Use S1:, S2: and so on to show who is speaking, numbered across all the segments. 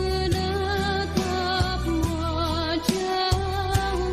S1: Menatap wajahmu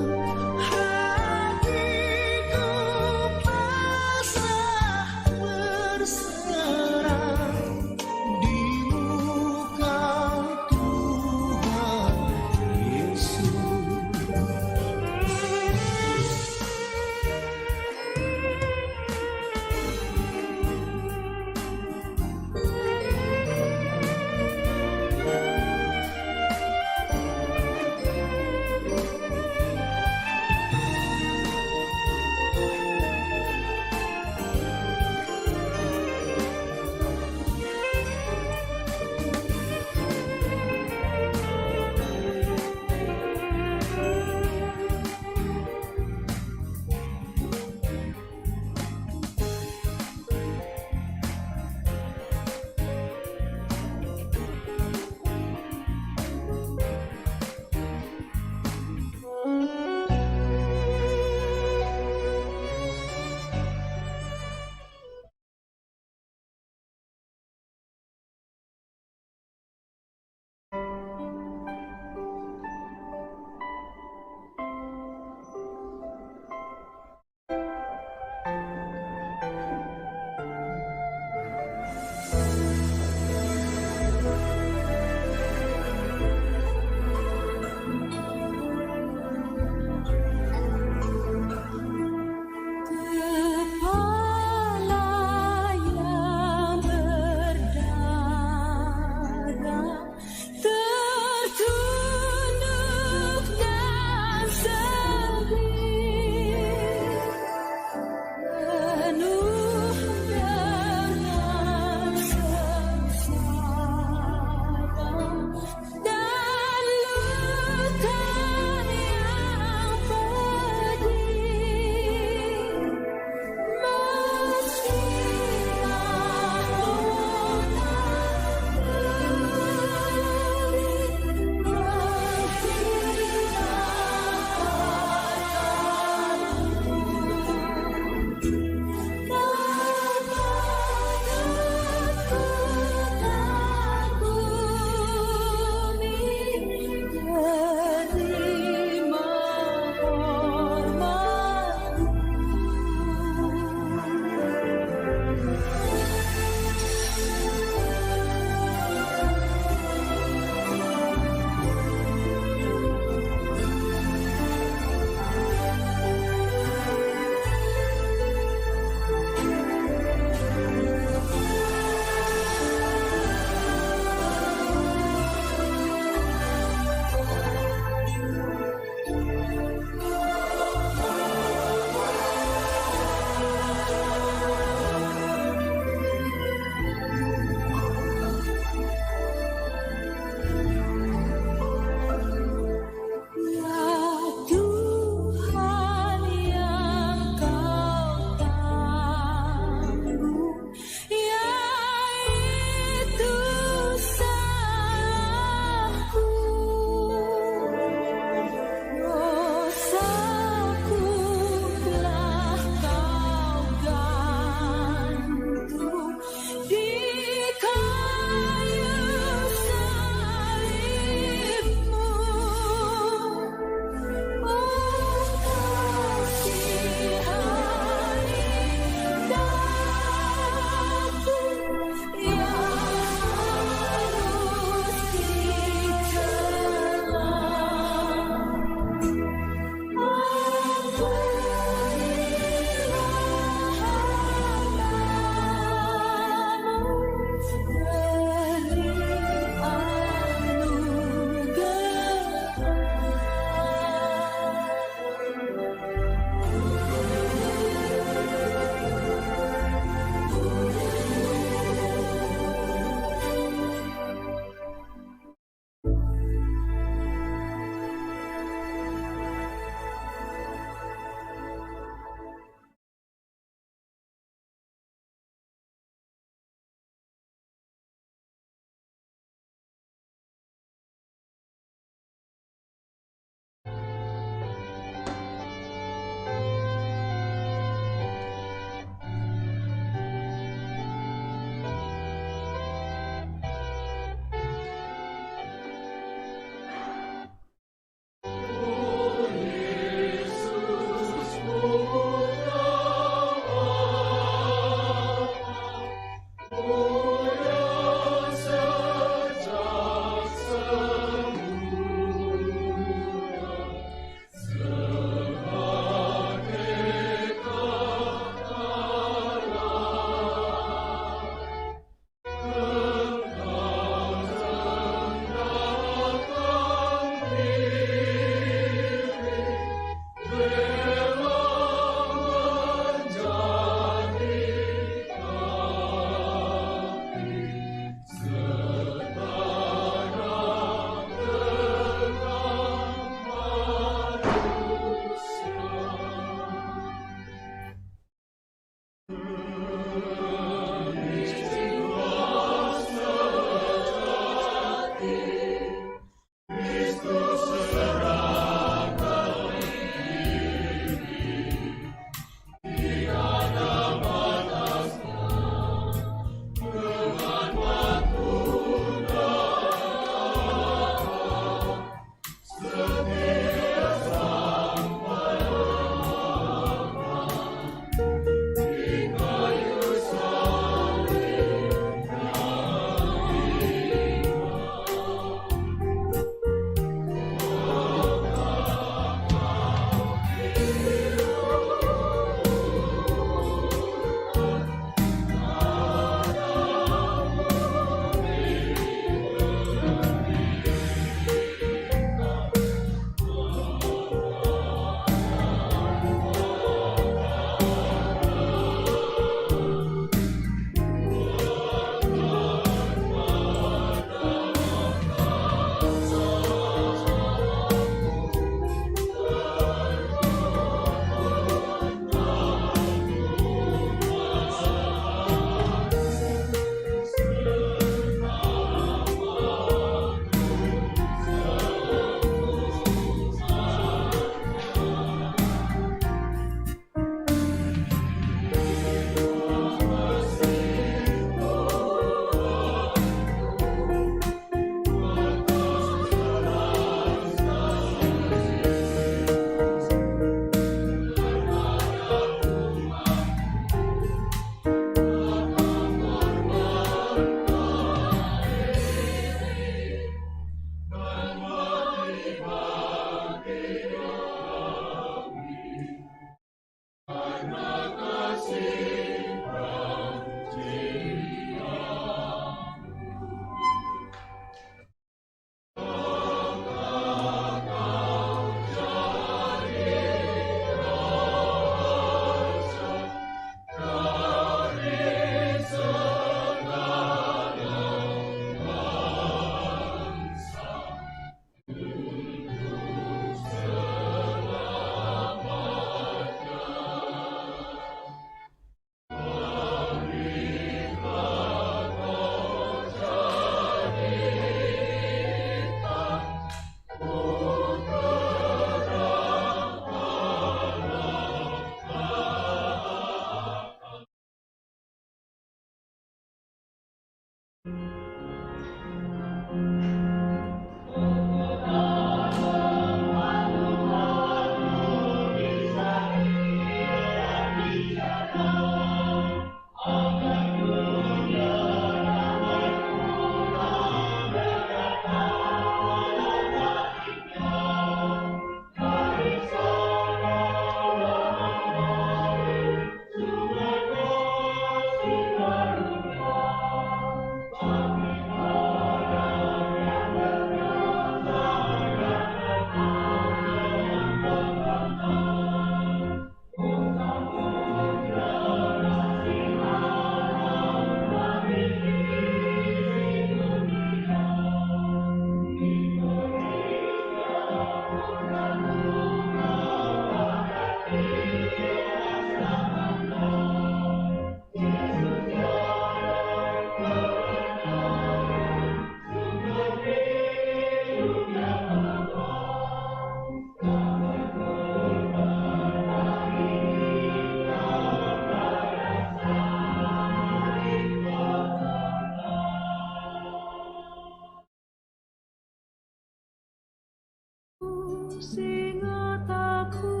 S1: ingat aku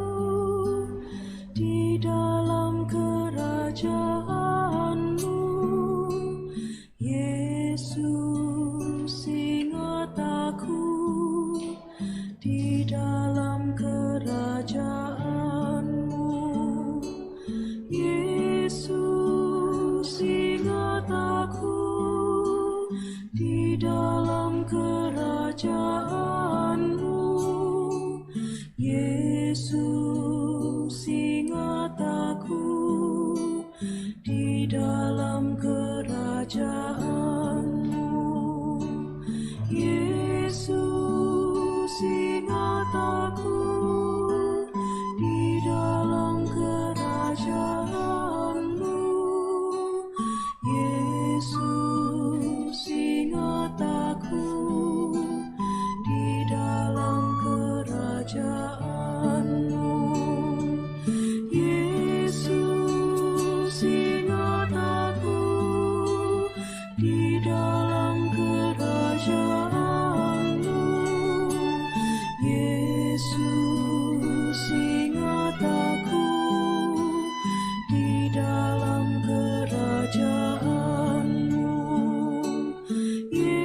S1: di dalam kerajaanmu, Yesus, ingat aku di dalam kerajaanmu, Yesus, ingat aku di dalam kerajaanmu, Yesus, ingat aku di dalam kerajaanmu, Yesus, ingat aku di dalam kerajaanmu, Yesus, ingat aku di dalam kerajaanmu, Yesus, ingat aku di dalam kerajaanmu, Yesus, ingat aku di dalam kerajaanmu,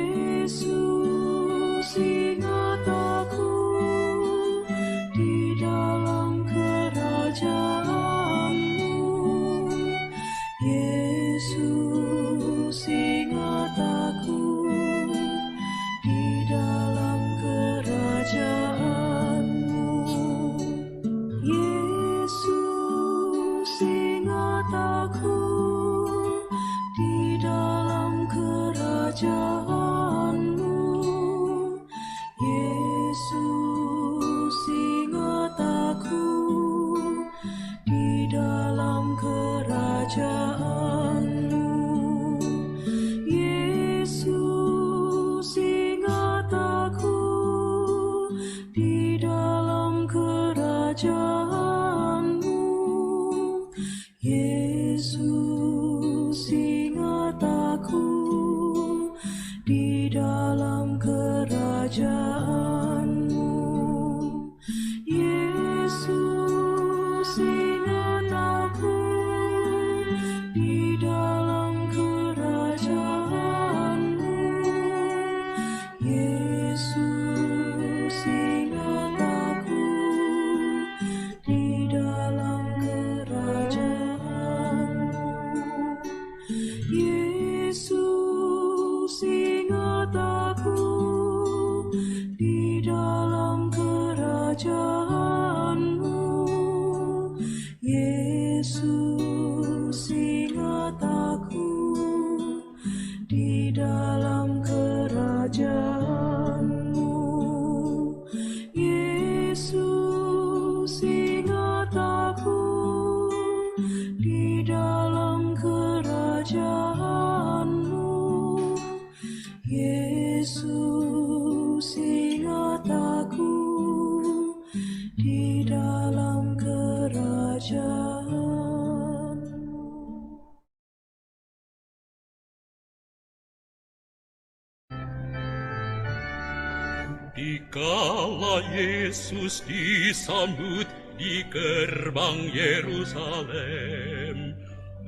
S1: Yesus, ingat aku di dalam kerajaanmu, Yesus, ingat aku di dalam kerajaanmu, Yesus, ingat aku di dalam kerajaanmu, Yesus, ingat aku di dalam kerajaanmu, Yesus, ingat aku di dalam kerajaanmu, Yesus, ingat aku di dalam kerajaanmu, Yesus, ingat aku di dalam kerajaanmu, Yesus, ingat aku di dalam kerajaanmu, Yesus, ingat aku di dalam kerajaanmu, Yesus, ingat aku di dalam kerajaanmu, Yesus, ingat aku di dalam kerajaanmu, Yesus, ingat aku di dalam kerajaanmu.
S2: Dikala Yesus disambut di gerbang Yerusalem,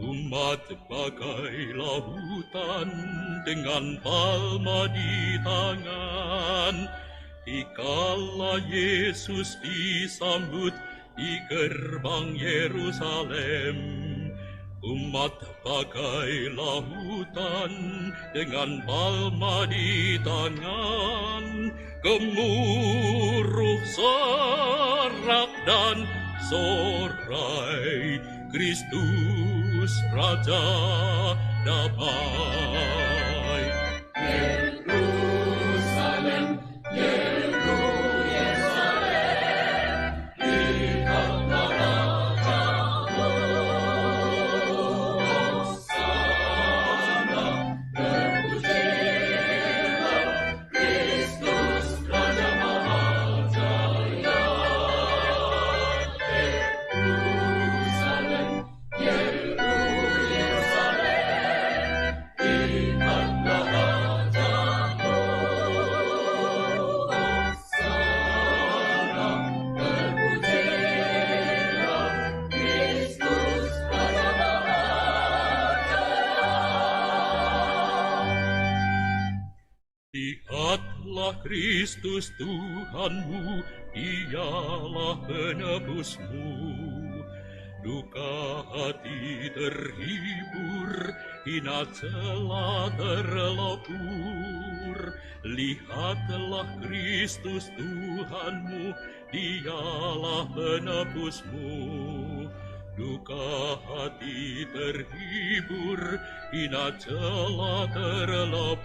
S2: umat bagai lautan dengan palma di tangan. Dikala Yesus disambut di gerbang Yerusalem, umat bagai lautan dengan palma di tangan. Gemuruh sorak dan sorai, Kristus Raja damai. Yerusalem, Yerusalem, lihatlah Rajamu. Hosana, terpujilah Kristus Raja Mahajaya. Yerusalem, Yerusalem, lihatlah Rajamu. Kristus Tuhanmu, Dialah penebusmu. Duka hati terhibur, hina celah terlebur. Lihatlah Kristus Tuhanmu, Dialah penebusmu. Duka hati terhibur, hina celah terlebur.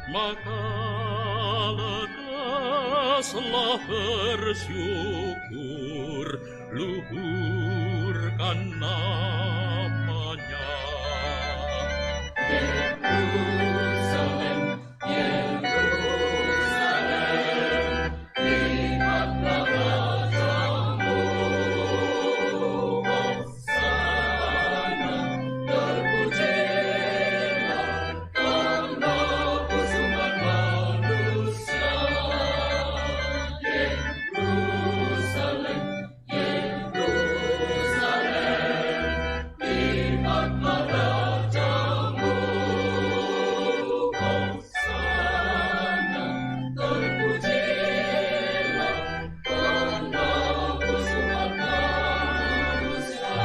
S2: Maka lekaslah bersyukur, luhurkan namanya. Yerusalem, Yerusalem, lihatlah rajamu. Hosana, terpujilah karena usungan manusia. Yerusalem, Yerusalem, lihatlah rajamu. Hosana, terpujilah karena usungan manusia.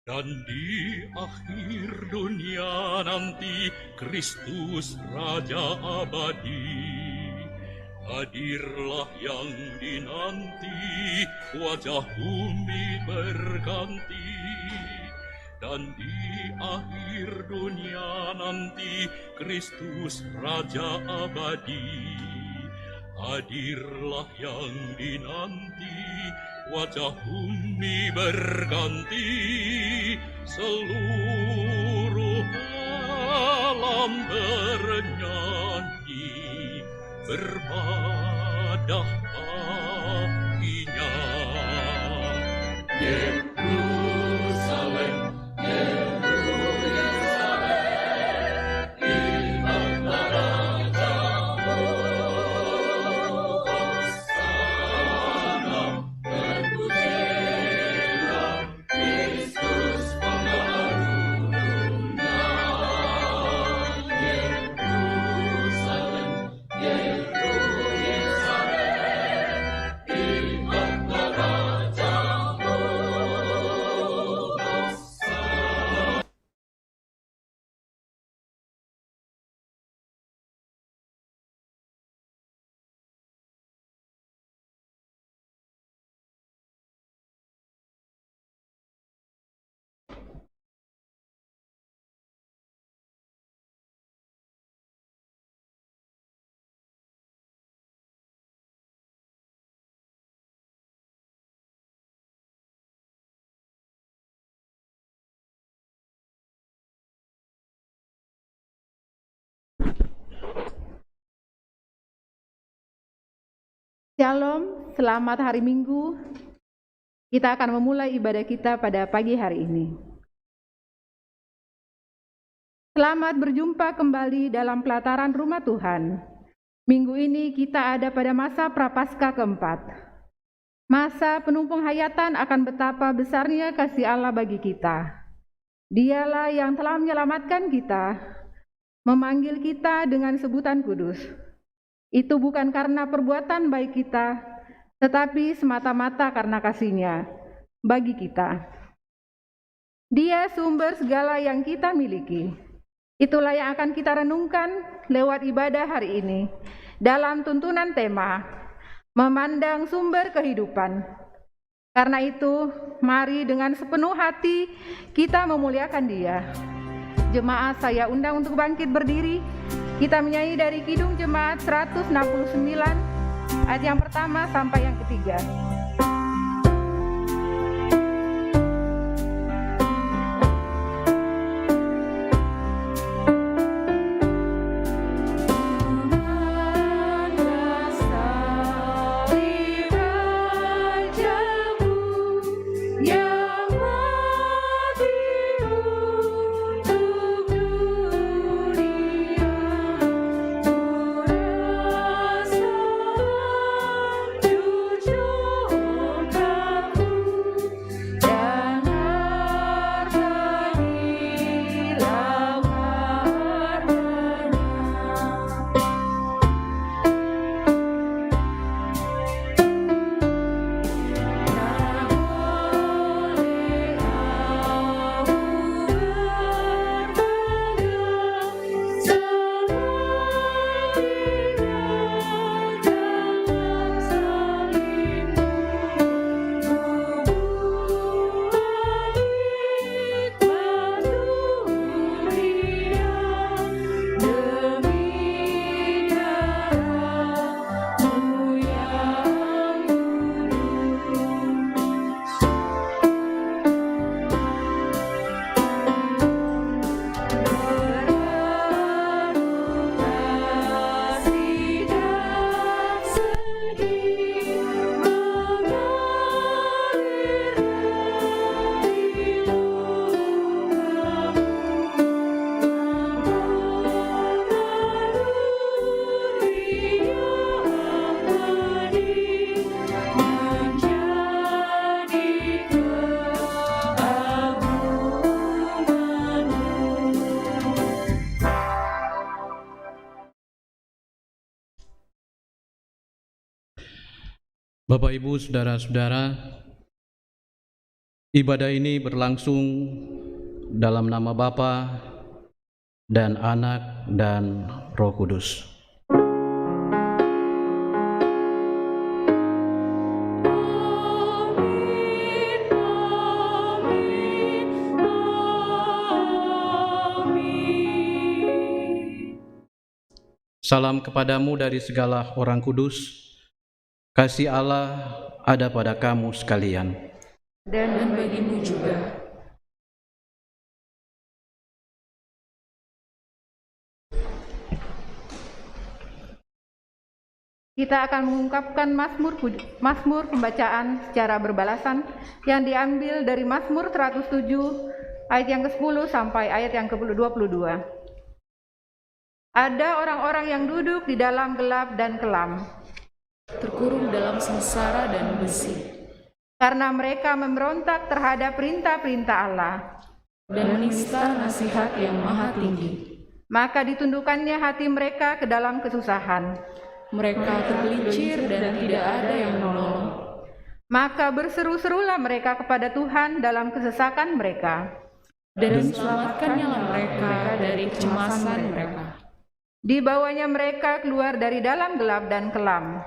S2: Dan di akhir dunia nanti Kristus Raja abadi, hadirlah yang dinanti, wajah bumi berganti. Dan di akhir dunia nanti Kristus Raja abadi, hadirlah yang dinanti, wajah bumi berganti. Seluruh alam bernyanyi, berbadah baginya. Yerusalem, Yerusalem, lihatlah rajamu. Hosana, terpujilah Kristus Pengaruh dunia. Yerusalem, Yerusalem, lihatlah rajamu. Hosana.
S3: Shalom, selamat hari Minggu. Kita akan memulai ibadah kita pada pagi hari ini. Selamat berjumpa kembali dalam pelataran rumah Tuhan. Minggu ini kita ada pada masa Prapaskah keempat. Masa penuh penghayatan akan betapa besarnya kasih Allah bagi kita. Dialah yang telah menyelamatkan kita, memanggil kita dengan sebutan kudus. Itu bukan karena perbuatan baik kita, tetapi semata-mata karena kasih-Nya bagi kita. Dia sumber segala yang kita miliki. Itulah yang akan kita renungkan lewat ibadah hari ini dalam tuntunan tema memandang sumber kehidupan. Karena itu, mari dengan sepenuh hati kita memuliakan Dia. Jemaat, saya undang untuk bangkit berdiri. Kita menyanyi dari Kidung Jemaat 169, ayat yang pertama sampai yang ketiga.
S1: Jujur
S4: Bapak, Ibu, Saudara-saudara, ibadah ini berlangsung dalam nama Bapa dan Anak dan Roh Kudus. Salam kepadamu dari segala orang kudus, kasih Allah ada pada kamu sekalian.
S5: Dan bagimu juga.
S3: Kita akan mengungkapkan Mazmur pembacaan secara berbalasan yang diambil dari Mazmur 107 ayat yang ke-10 sampai ayat yang ke-22. Ada orang-orang yang duduk di dalam gelap dan kelam,
S5: Terkurung dalam sengsara dan besi,
S3: karena mereka memberontak terhadap perintah-perintah Allah.
S5: dan menista nasihat yang maha tinggi.
S3: Maka ditundukkannya hati mereka ke dalam kesusahan.
S5: Mereka tergelincir dan tidak ada yang menolong.
S3: Maka berseru-serulah mereka kepada Tuhan dalam kesesakan mereka.
S5: Dan diselamatkannya mereka dari kecemasan mereka.
S3: Dibawanya mereka keluar dari dalam gelap dan kelam.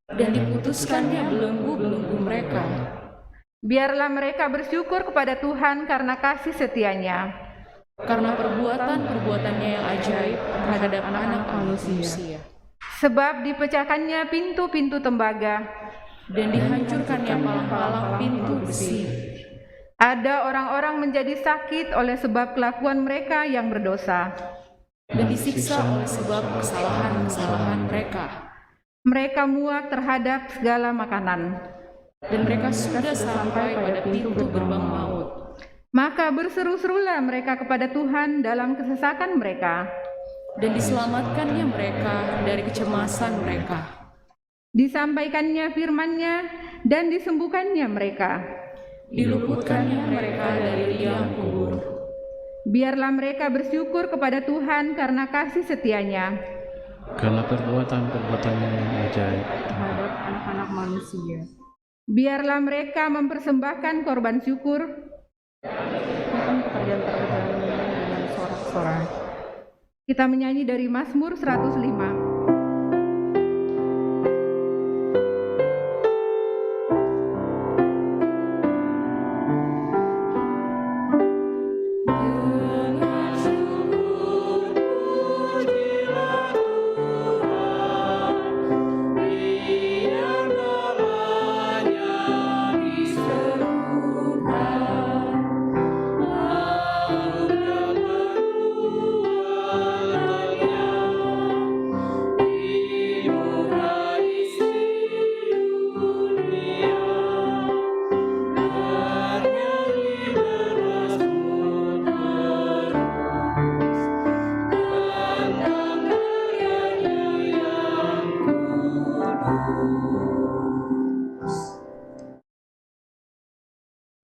S5: Dan diputuskannya belenggu-belenggu mereka.
S3: Biarlah mereka bersyukur kepada Tuhan karena kasih setianya.
S5: Karena perbuatan-perbuatannya yang ajaib terhadap anak manusia.
S3: Sebab dipecahkannya pintu-pintu tembaga,
S5: Dan dihancurkannya palang-palang pintu besi.
S3: ada orang-orang menjadi sakit oleh sebab kelakuan mereka yang berdosa.
S5: Dan disiksa oleh sebab kesalahan-kesalahan mereka.
S3: Mereka muak terhadap segala makanan.
S5: Dan mereka sudah sampai pada pintu gerbang maut.
S3: Maka berseru-serulah mereka kepada Tuhan dalam kesesakan mereka.
S5: Dan diselamatkannya mereka dari kecemasan mereka.
S3: Disampaikannya firman-Nya dan disembuhkannya mereka.
S5: Diluputkannya mereka dari liang kubur.
S3: Biarlah mereka bersyukur kepada Tuhan karena kasih setianya.
S4: Karena perbuatan-perbuatannya yang ajaib
S5: Terhadap anak-anak manusia.
S3: Biarlah mereka mempersembahkan korban syukur.
S5: Pekerjaan terbaik dengan sorak-sorai.
S3: Kita menyanyi dari Mazmur 105.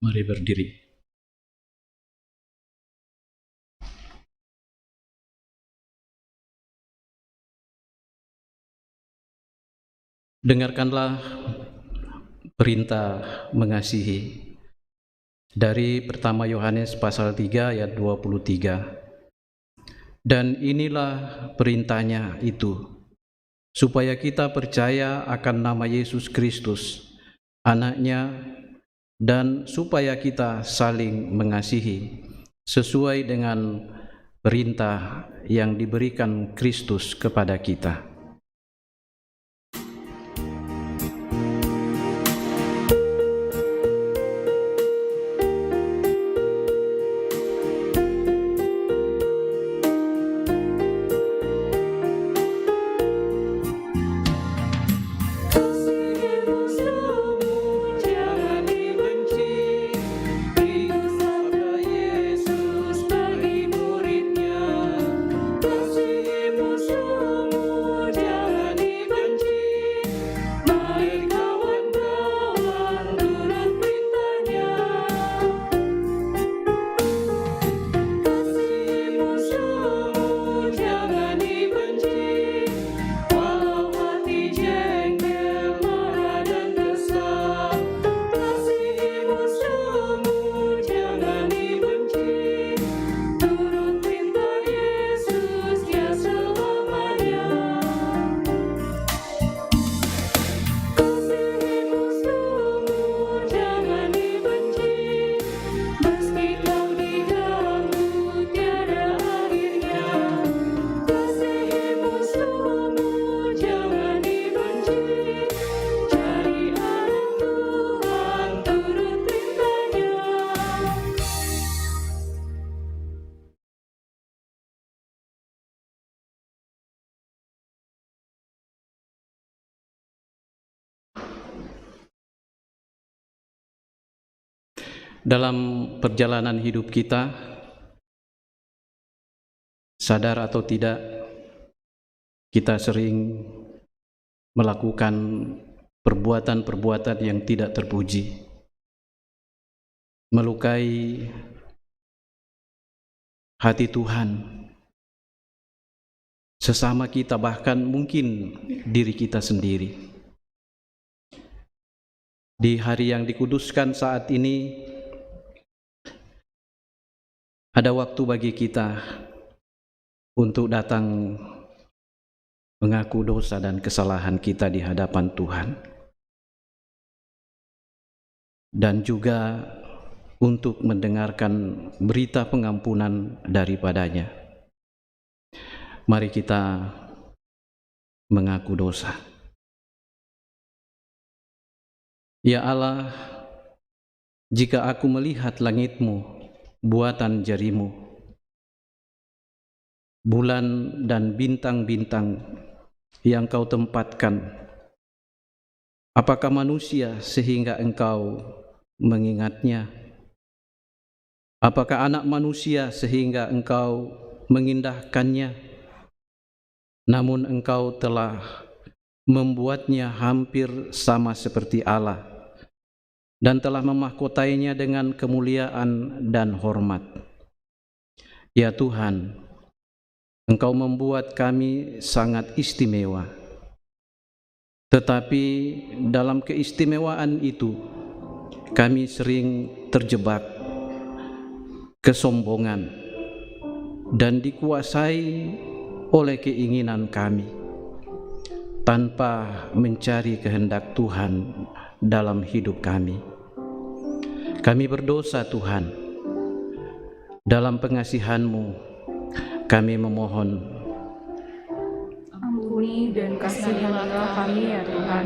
S4: Mari berdiri. Dengarkanlah perintah mengasihi dari pertama Yohanes pasal 3 ayat 23. Dan inilah perintahnya itu, supaya kita percaya akan nama Yesus Kristus, Anak-Nya, dan supaya kita saling mengasihi sesuai dengan perintah yang diberikan Kristus kepada kita.
S1: Kasih musuhmu
S4: Dalam perjalanan hidup kita, sadar atau tidak, kita sering melakukan perbuatan-perbuatan yang tidak terpuji, melukai hati Tuhan, sesama kita, bahkan mungkin diri kita sendiri. Di hari yang dikuduskan saat ini, ada waktu bagi kita untuk datang mengaku dosa dan kesalahan kita di hadapan Tuhan, dan juga untuk mendengarkan berita pengampunan daripadanya. Mari kita mengaku dosa. Ya Allah, jika aku melihat langit-Mu, buatan jarimu, bulan dan bintang-bintang yang Kau tempatkan, apakah manusia sehingga Engkau mengingatnya? Apakah anak manusia sehingga Engkau mengindahkannya? Namun Engkau telah membuatnya hampir sama seperti Allah dan telah memahkotainya dengan kemuliaan dan hormat. Ya Tuhan, Engkau membuat kami sangat istimewa, tetapi dalam keistimewaan itu kami sering terjebak kesombongan dan dikuasai oleh keinginan kami tanpa mencari kehendak Tuhan dalam hidup kami. Kami berdosa Tuhan, dalam pengasihan-Mu kami memohon,
S5: Ampuni dan kasihanilah kami ya Tuhan.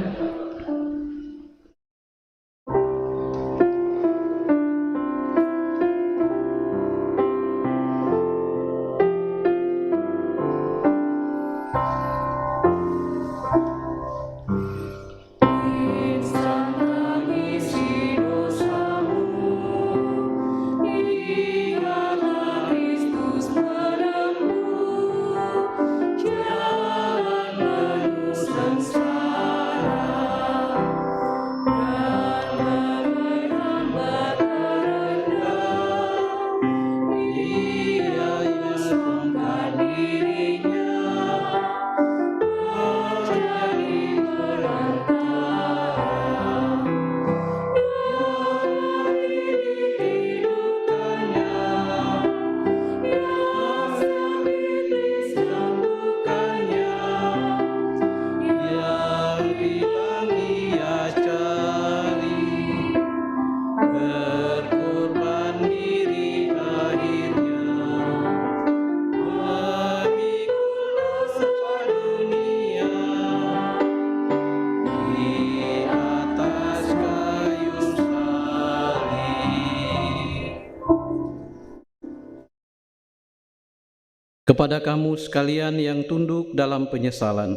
S4: kepada kamu sekalian yang tunduk dalam penyesalan,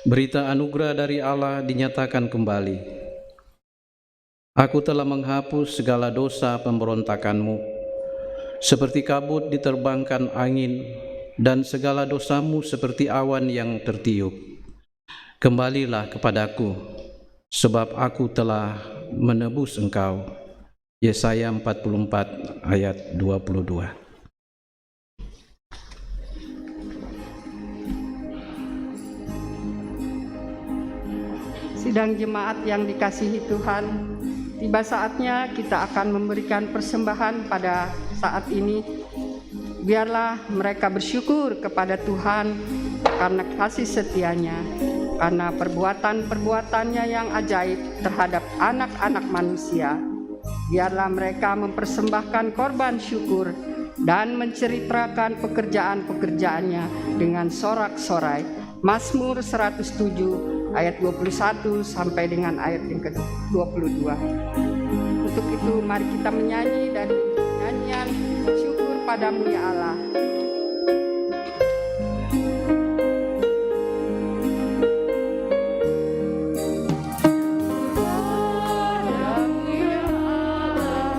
S4: berita anugerah dari Allah dinyatakan kembali. Aku telah menghapus segala dosa pemberontakanmu, seperti kabut diterbangkan angin, dan segala dosamu seperti awan yang tertiup. Kembalilah kepadaku, sebab aku telah menebus engkau. Yesaya 44 ayat 22.
S6: Sidang jemaat yang dikasihi Tuhan, tiba saatnya kita akan memberikan persembahan pada saat ini. Biarlah mereka bersyukur kepada Tuhan karena kasih setianya, karena perbuatan-perbuatannya yang ajaib terhadap anak-anak manusia. Biarlah mereka mempersembahkan korban syukur dan menceritakan pekerjaan-pekerjaannya dengan sorak-sorai. Mazmur 107 ayat 21 sampai dengan ayat yang ke-22. Untuk itu mari kita menyanyi dan nyanyian syukur padamu ya Allah.
S5: Padamu ya Allah,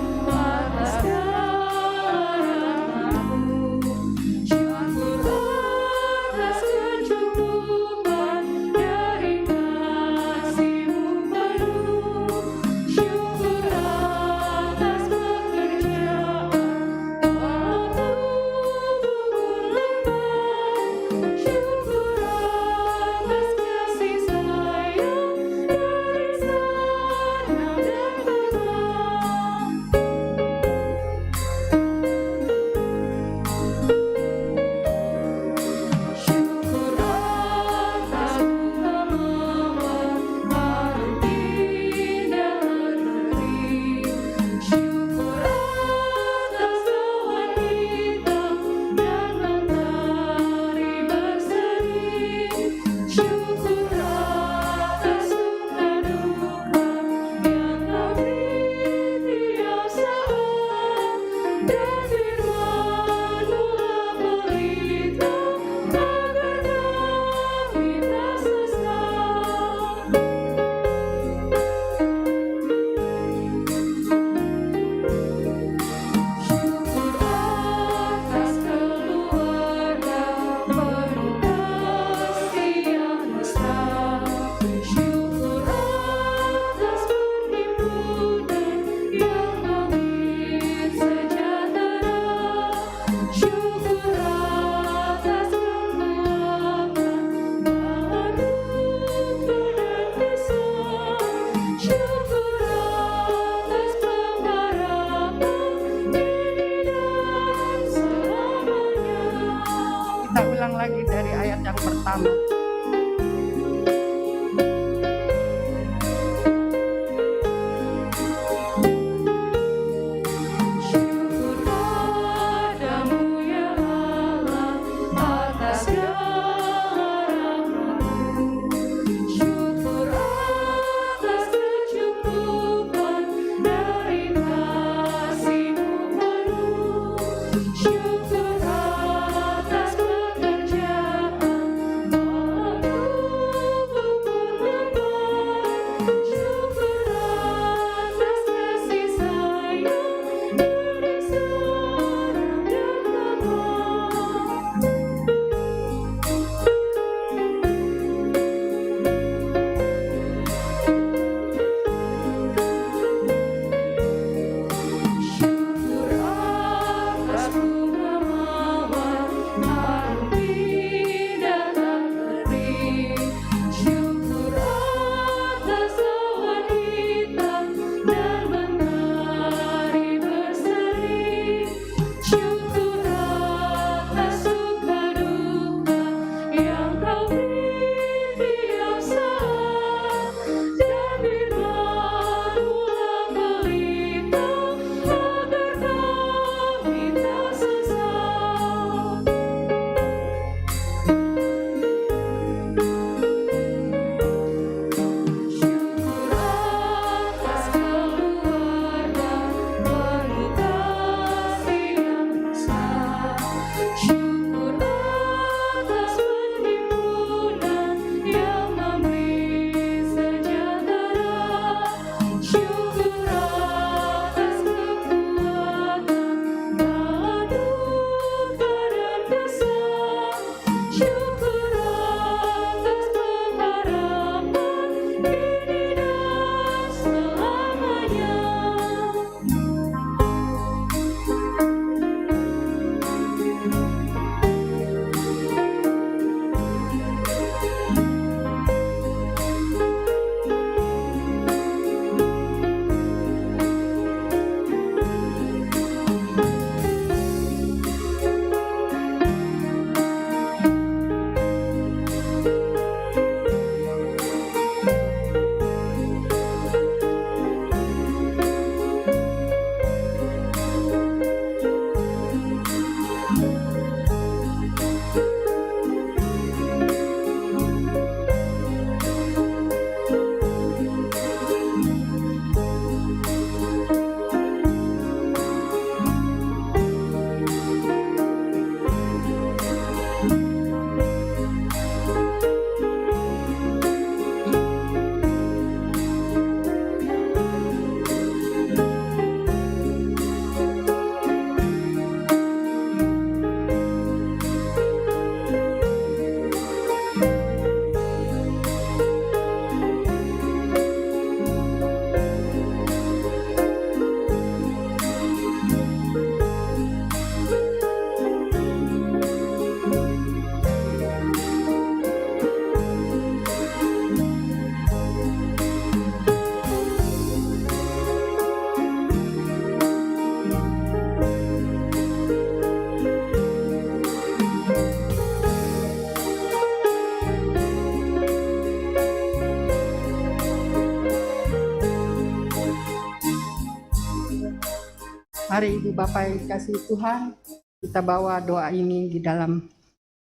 S6: Mari Ibu Bapak yang dikasihi Tuhan, kita bawa doa ini di dalam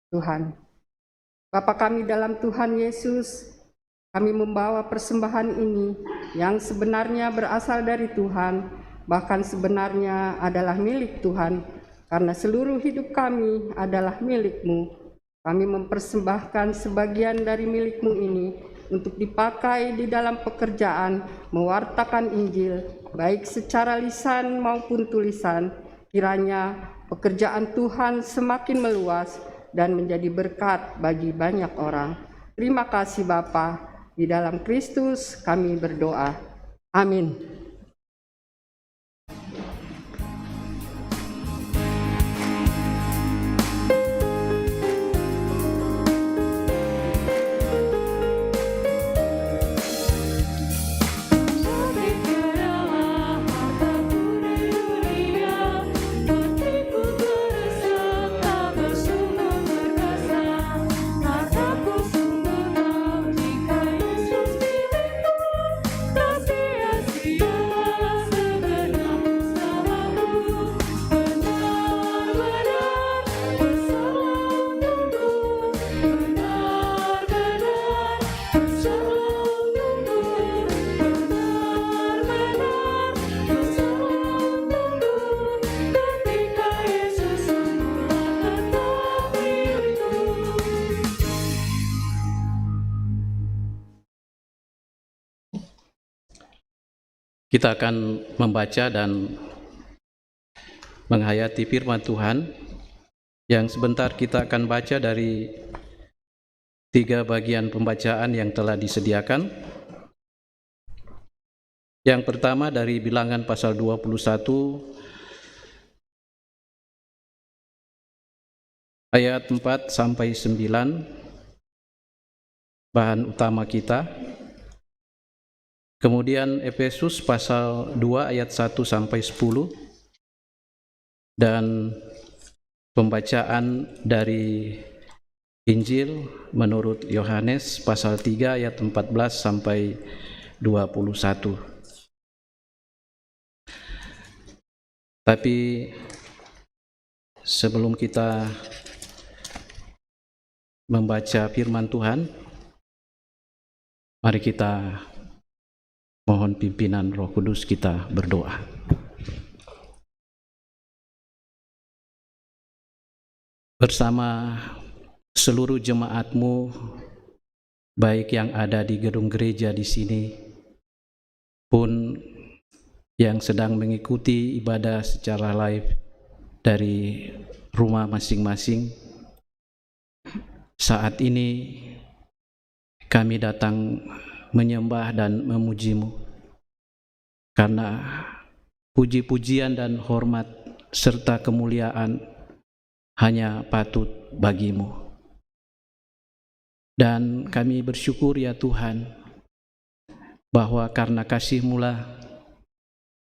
S6: Tuhan. Bapa kami dalam Tuhan Yesus, kami membawa persembahan ini yang sebenarnya berasal dari Tuhan, bahkan sebenarnya adalah milik Tuhan, karena seluruh hidup kami adalah milik-Mu. Kami mempersembahkan sebagian dari milik-Mu ini untuk dipakai di dalam pekerjaan mewartakan Injil, baik secara lisan maupun tulisan. Kiranya pekerjaan Tuhan semakin meluas dan menjadi berkat bagi banyak orang. Terima kasih Bapa, di dalam Kristus kami berdoa. Amin.
S4: Kita akan membaca dan menghayati firman Tuhan yang sebentar kita akan baca dari 3 bagian pembacaan yang telah disediakan. Yang pertama dari Bilangan pasal 21 ayat 4 sampai 9, bahan utama kita. Kemudian Efesus pasal 2 ayat 1 sampai 10 dan pembacaan dari Injil menurut Yohanes pasal 3 ayat 14 sampai 21. Tapi sebelum kita membaca firman Tuhan, mari kita mohon pimpinan Roh Kudus, kita berdoa. Bersama seluruh jemaat-Mu, baik yang ada di gedung gereja di sini, pun yang sedang mengikuti ibadah secara live dari rumah masing-masing, saat ini kami datang menyembah dan memuji-Mu, karena puji-pujian dan hormat serta kemuliaan hanya patut bagi-Mu. Dan kami bersyukur ya Tuhan, bahwa karena kasih-Mu lah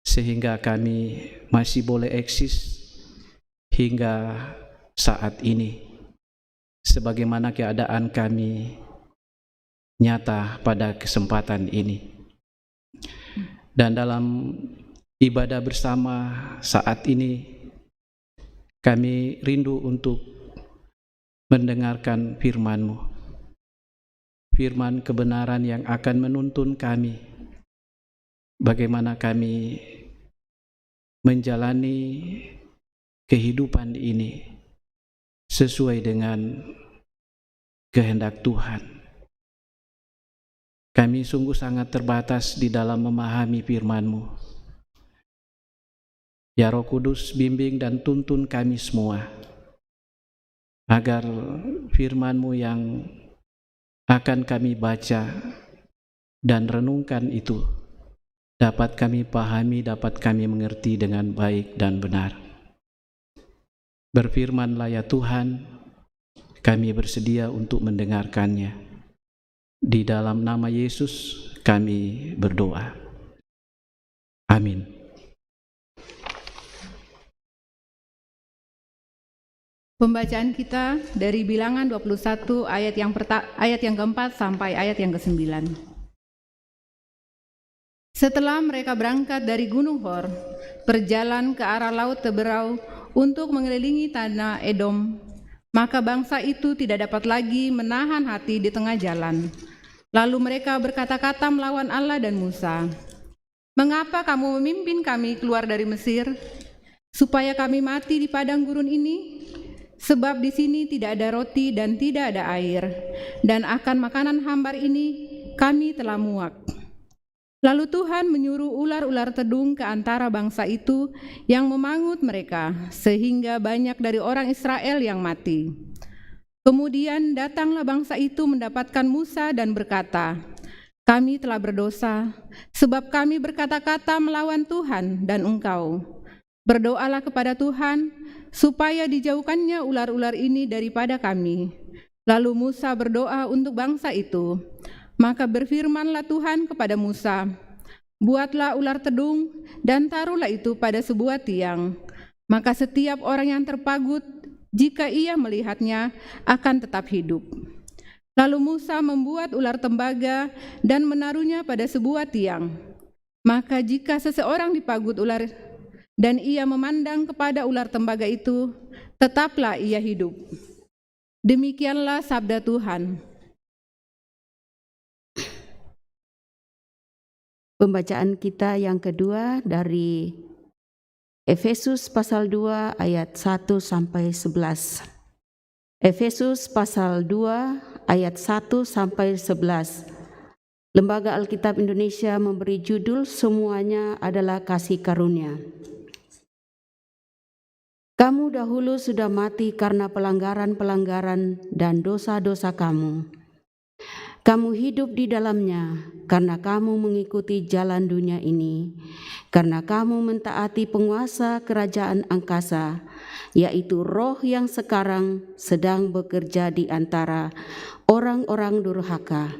S4: sehingga kami masih boleh eksis hingga saat ini, sebagaimana keadaan kami nyata pada kesempatan ini. Dan dalam ibadah bersama saat ini, kami rindu untuk mendengarkan firman-Mu, firman kebenaran yang akan menuntun kami, bagaimana kami menjalani kehidupan ini sesuai dengan kehendak Tuhan. Kami sungguh sangat terbatas di dalam memahami firman-Mu. Ya Roh Kudus, bimbing dan tuntun kami semua, agar firman-Mu yang akan kami baca dan renungkan itu dapat kami pahami, dapat kami mengerti dengan baik dan benar. Berfirman-Lah ya Tuhan, kami bersedia untuk mendengarkannya. Di dalam nama Yesus kami berdoa. Amin.
S3: Pembacaan kita dari Bilangan 21 ayat yang keempat sampai ayat yang ke-9. Setelah mereka berangkat dari Gunung Hor, berjalan ke arah Laut Teberau untuk mengelilingi tanah Edom, maka bangsa itu tidak dapat lagi menahan hati di tengah jalan. Lalu mereka berkata-kata melawan Allah dan Musa, "Mengapa kamu memimpin kami keluar dari Mesir, supaya kami mati di padang gurun ini? Sebab di sini tidak ada roti dan tidak ada air, dan akan makanan hambar ini kami telah muak." Lalu Tuhan menyuruh ular-ular tedung ke antara bangsa itu yang memangut mereka, sehingga banyak dari orang Israel yang mati. Kemudian datanglah bangsa itu mendapatkan Musa dan berkata, "Kami telah berdosa, sebab kami berkata-kata melawan Tuhan dan engkau. Berdoalah kepada Tuhan, supaya dijauhkannya ular-ular ini daripada kami." Lalu Musa berdoa untuk bangsa itu. Maka berfirmanlah Tuhan kepada Musa, "Buatlah ular tedung dan taruhlah itu pada sebuah tiang. Maka setiap orang yang terpagut, jika ia melihatnya, akan tetap hidup." Lalu Musa membuat ular tembaga dan menaruhnya pada sebuah tiang. Maka jika seseorang dipagut ular dan ia memandang kepada ular tembaga itu, tetaplah ia hidup. Demikianlah sabda Tuhan.
S7: Pembacaan kita yang kedua dari Efesus pasal 2 ayat 1 sampai 11. Efesus pasal 2 ayat 1 sampai 11. Lembaga Alkitab Indonesia memberi judul "Semuanya adalah kasih karunia". Kamu dahulu sudah mati karena pelanggaran-pelanggaran dan dosa-dosa kamu. Kamu hidup di dalamnya karena kamu mengikuti jalan dunia ini, karena kamu mentaati penguasa kerajaan angkasa, yaitu roh yang sekarang sedang bekerja di antara orang-orang durhaka.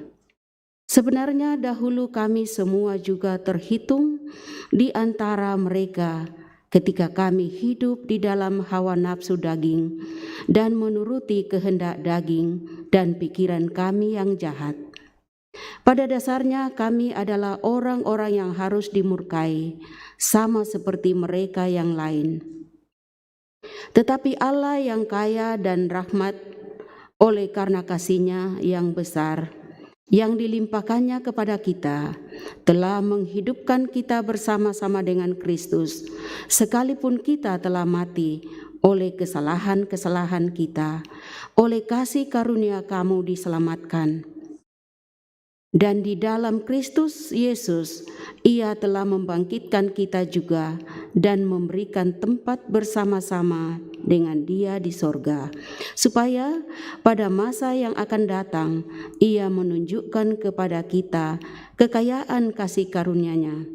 S7: Sebenarnya dahulu kami semua juga terhitung di antara mereka ketika kami hidup di dalam hawa nafsu daging dan menuruti kehendak daging dan pikiran kami yang jahat. Pada dasarnya kami adalah orang-orang yang harus dimurkai, sama seperti mereka yang lain. Tetapi Allah yang kaya dan rahmat, oleh karena kasih-Nya yang besar, yang dilimpahkannya kepada kita, telah menghidupkan kita bersama-sama dengan Kristus, sekalipun kita telah mati oleh kesalahan-kesalahan kita. Oleh kasih karunia kamu diselamatkan. Dan di dalam Kristus Yesus, Ia telah membangkitkan kita juga dan memberikan tempat bersama-sama dengan Dia di sorga, supaya pada masa yang akan datang Ia menunjukkan kepada kita kekayaan kasih karunia-Nya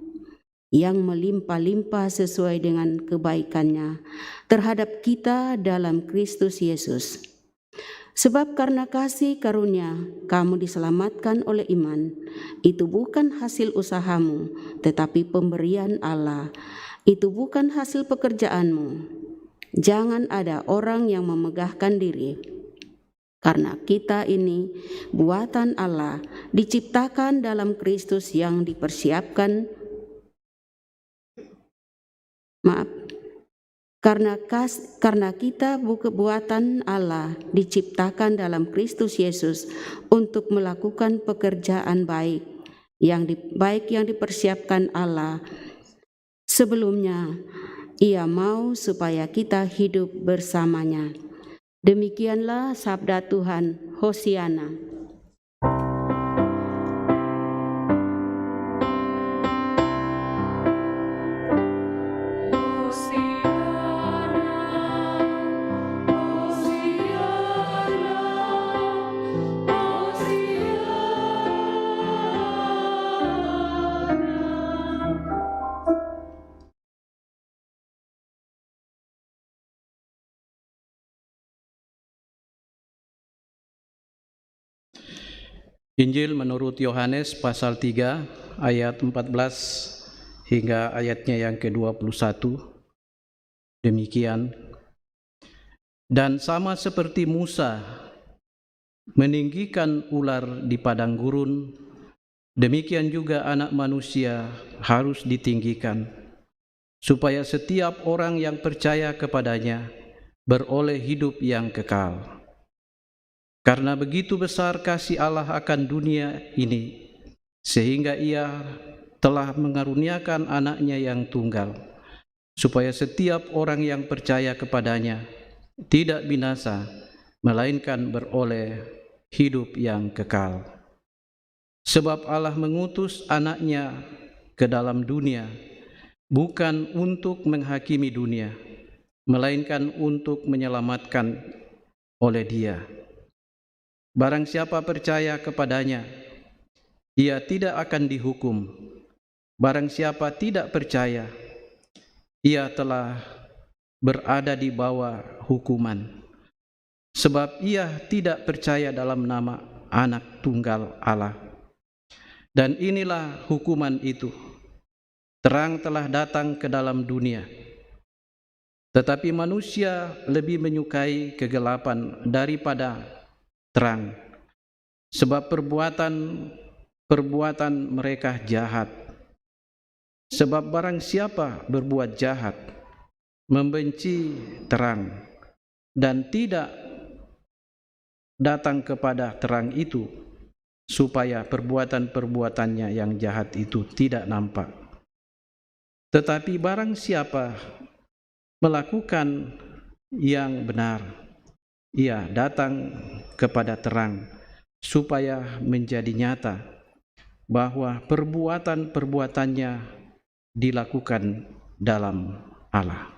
S7: yang melimpah-limpah sesuai dengan kebaikan-Nya terhadap kita dalam Kristus Yesus. Sebab karena kasih karunia kamu diselamatkan oleh iman. Itu bukan hasil usahamu, tetapi pemberian Allah. Itu bukan hasil pekerjaanmu. Jangan ada orang yang memegahkan diri. Karena kita ini buatan Allah, diciptakan dalam Kristus yang dipersiapkan. Karena kita buatan Allah diciptakan dalam Kristus Yesus untuk melakukan pekerjaan baik yang dipersiapkan Allah sebelumnya. Ia mau supaya kita hidup bersamanya. Demikianlah sabda Tuhan. Hosiana.
S4: Injil menurut Yohanes pasal 3 ayat 14 hingga ayatnya yang ke-21. Demikian. Dan sama seperti Musa meninggikan ular di padang gurun, Demikian juga Anak Manusia harus ditinggikan, supaya setiap orang yang percaya kepadanya beroleh hidup yang kekal. Karena begitu besar kasih Allah akan dunia ini, sehingga Ia telah mengaruniakan Anaknya yang tunggal, supaya setiap orang yang percaya kepadanya tidak binasa, melainkan beroleh hidup yang kekal. Sebab Allah mengutus Anaknya ke dalam dunia, bukan untuk menghakimi dunia, melainkan untuk menyelamatkan oleh Dia. Barang siapa percaya kepadanya, ia tidak akan dihukum. Barang siapa tidak percaya, ia telah berada di bawah hukuman, sebab ia tidak percaya dalam nama Anak Tunggal Allah. Dan inilah hukuman itu: terang telah datang ke dalam dunia, tetapi manusia lebih menyukai kegelapan daripada terang, sebab perbuatan mereka jahat. Sebab barang siapa berbuat jahat, membenci terang, dan tidak datang kepada terang itu, supaya perbuatan-perbuatannya yang jahat itu tidak nampak. Tetapi barang siapa melakukan yang benar, ia datang kepada terang, supaya menjadi nyata bahwa perbuatan-perbuatannya dilakukan dalam Allah.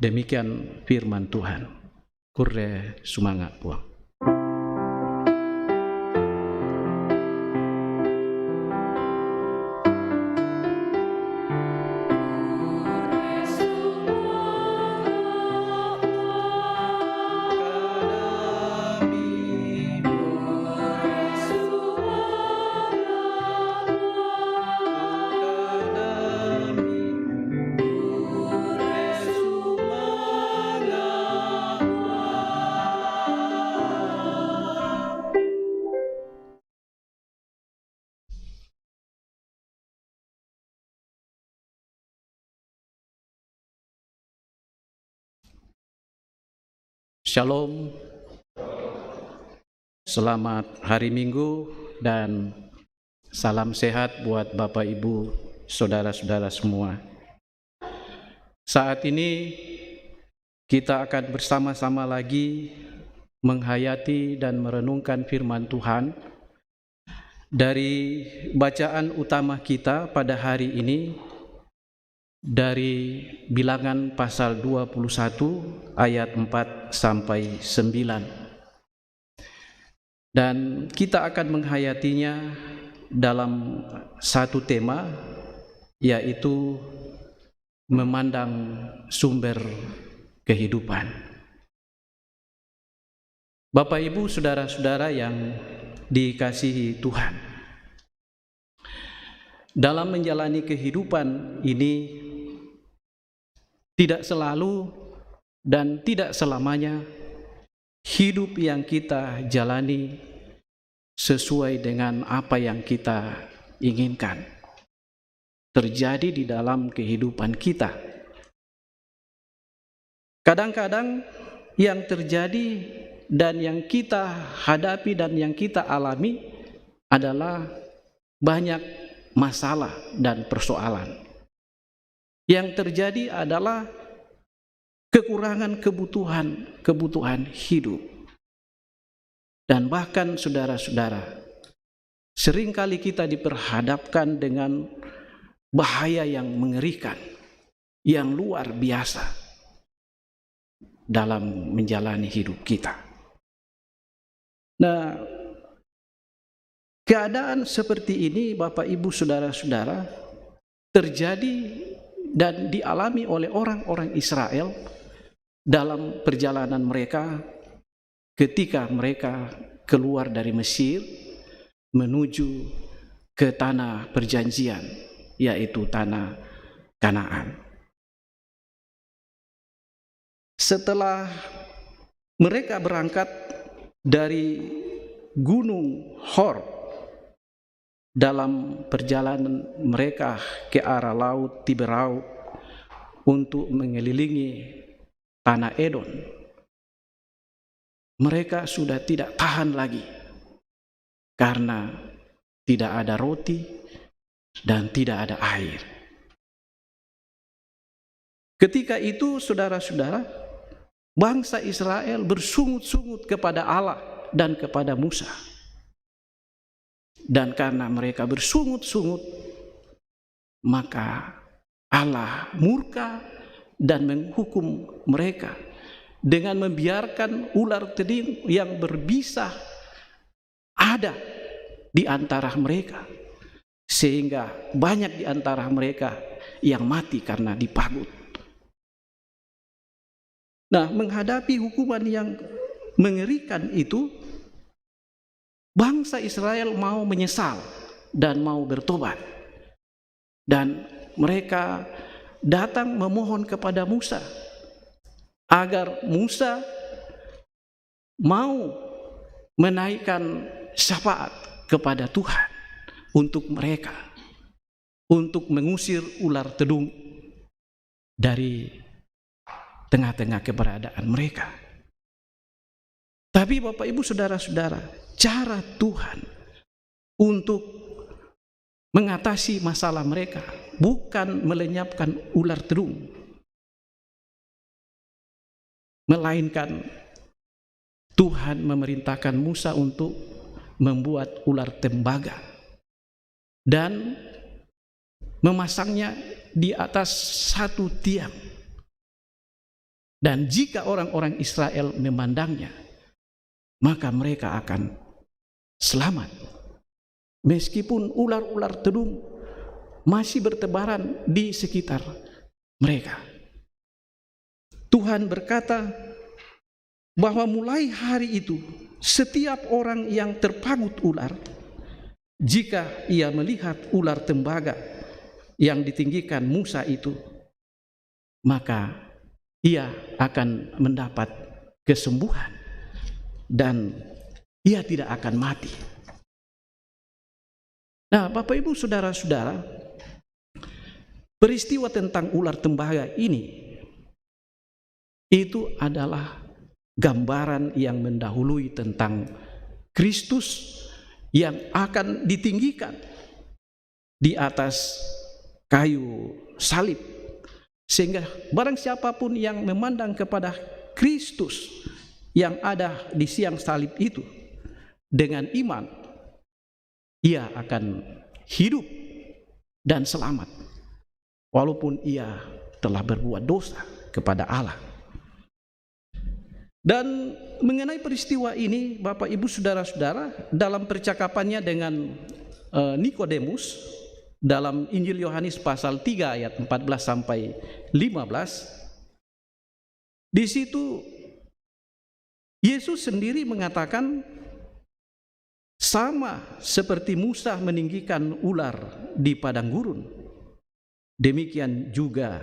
S4: Demikian firman Tuhan. Kure sumangat puang. Shalom, selamat hari Minggu dan salam sehat buat Bapak Ibu, saudara-saudara semua. Saat ini kita akan bersama-sama lagi menghayati dan merenungkan firman Tuhan dari bacaan utama kita pada hari ini, dari Bilangan pasal 21 ayat 4 sampai 9. Dan kita akan menghayatinya dalam satu tema, yaitu memandang sumber kehidupan. Bapak Ibu, saudara-saudara yang dikasihi Tuhan, dalam menjalani kehidupan ini tidak selalu dan tidak selamanya hidup yang kita jalani sesuai dengan apa yang kita inginkan terjadi di dalam kehidupan kita. Kadang-kadang yang terjadi dan yang kita hadapi dan yang kita alami adalah banyak masalah dan persoalan. Yang terjadi adalah kekurangan kebutuhan hidup. Dan bahkan saudara-saudara, seringkali kita diperhadapkan dengan bahaya yang mengerikan, yang luar biasa dalam menjalani hidup kita. Nah, keadaan seperti ini, Bapak Ibu, saudara-saudara, terjadi dan dialami oleh orang-orang Israel dalam perjalanan mereka ketika mereka keluar dari Mesir menuju ke tanah perjanjian, yaitu tanah Kanaan. Setelah mereka berangkat dari Gunung Hor, dalam perjalanan mereka ke arah laut Tiberau untuk mengelilingi tanah Edom, mereka sudah tidak tahan lagi karena tidak ada roti dan tidak ada air. Ketika itu, saudara-saudara, bangsa Israel bersungut-sungut kepada Allah dan kepada Musa. Dan karena mereka bersungut-sungut, maka Allah murka dan menghukum mereka dengan membiarkan ular teding yang berbisa ada di antara mereka, sehingga banyak di antara mereka yang mati karena dipagut. Nah, menghadapi hukuman yang mengerikan itu, bangsa Israel mau menyesal dan mau bertobat. Dan mereka datang memohon kepada Musa agar Musa mau menaikkan syafaat kepada Tuhan untuk mereka, untuk mengusir ular tedung dari tengah-tengah keberadaan mereka. Tapi Bapak Ibu Saudara-saudara, cara Tuhan untuk mengatasi masalah mereka bukan melenyapkan ular tedung, melainkan Tuhan memerintahkan Musa untuk membuat ular tembaga dan memasangnya di atas satu tiang. Dan jika orang-orang Israel memandangnya, maka mereka akan selamat. Meskipun ular-ular tedung masih bertebaran di sekitar mereka. Tuhan berkata bahwa mulai hari itu, setiap orang yang terpagut ular, jika ia melihat ular tembaga yang ditinggikan Musa itu, maka ia akan mendapat kesembuhan dan ia tidak akan mati. Nah, Bapak Ibu Saudara-saudara, peristiwa tentang ular tembaga ini itu adalah gambaran yang mendahului tentang Kristus yang akan ditinggikan di atas kayu salib, sehingga barang siapapun yang memandang kepada Kristus yang ada di siang salib itu dengan iman, ia akan hidup dan selamat walaupun ia telah berbuat dosa kepada Allah. Dan mengenai peristiwa ini, Bapak Ibu Saudara-saudara, dalam percakapannya dengan Nikodemus dalam Injil Yohanes pasal 3 ayat 14 sampai 15, di situ Yesus sendiri mengatakan, sama seperti Musa meninggikan ular di padang gurun, demikian juga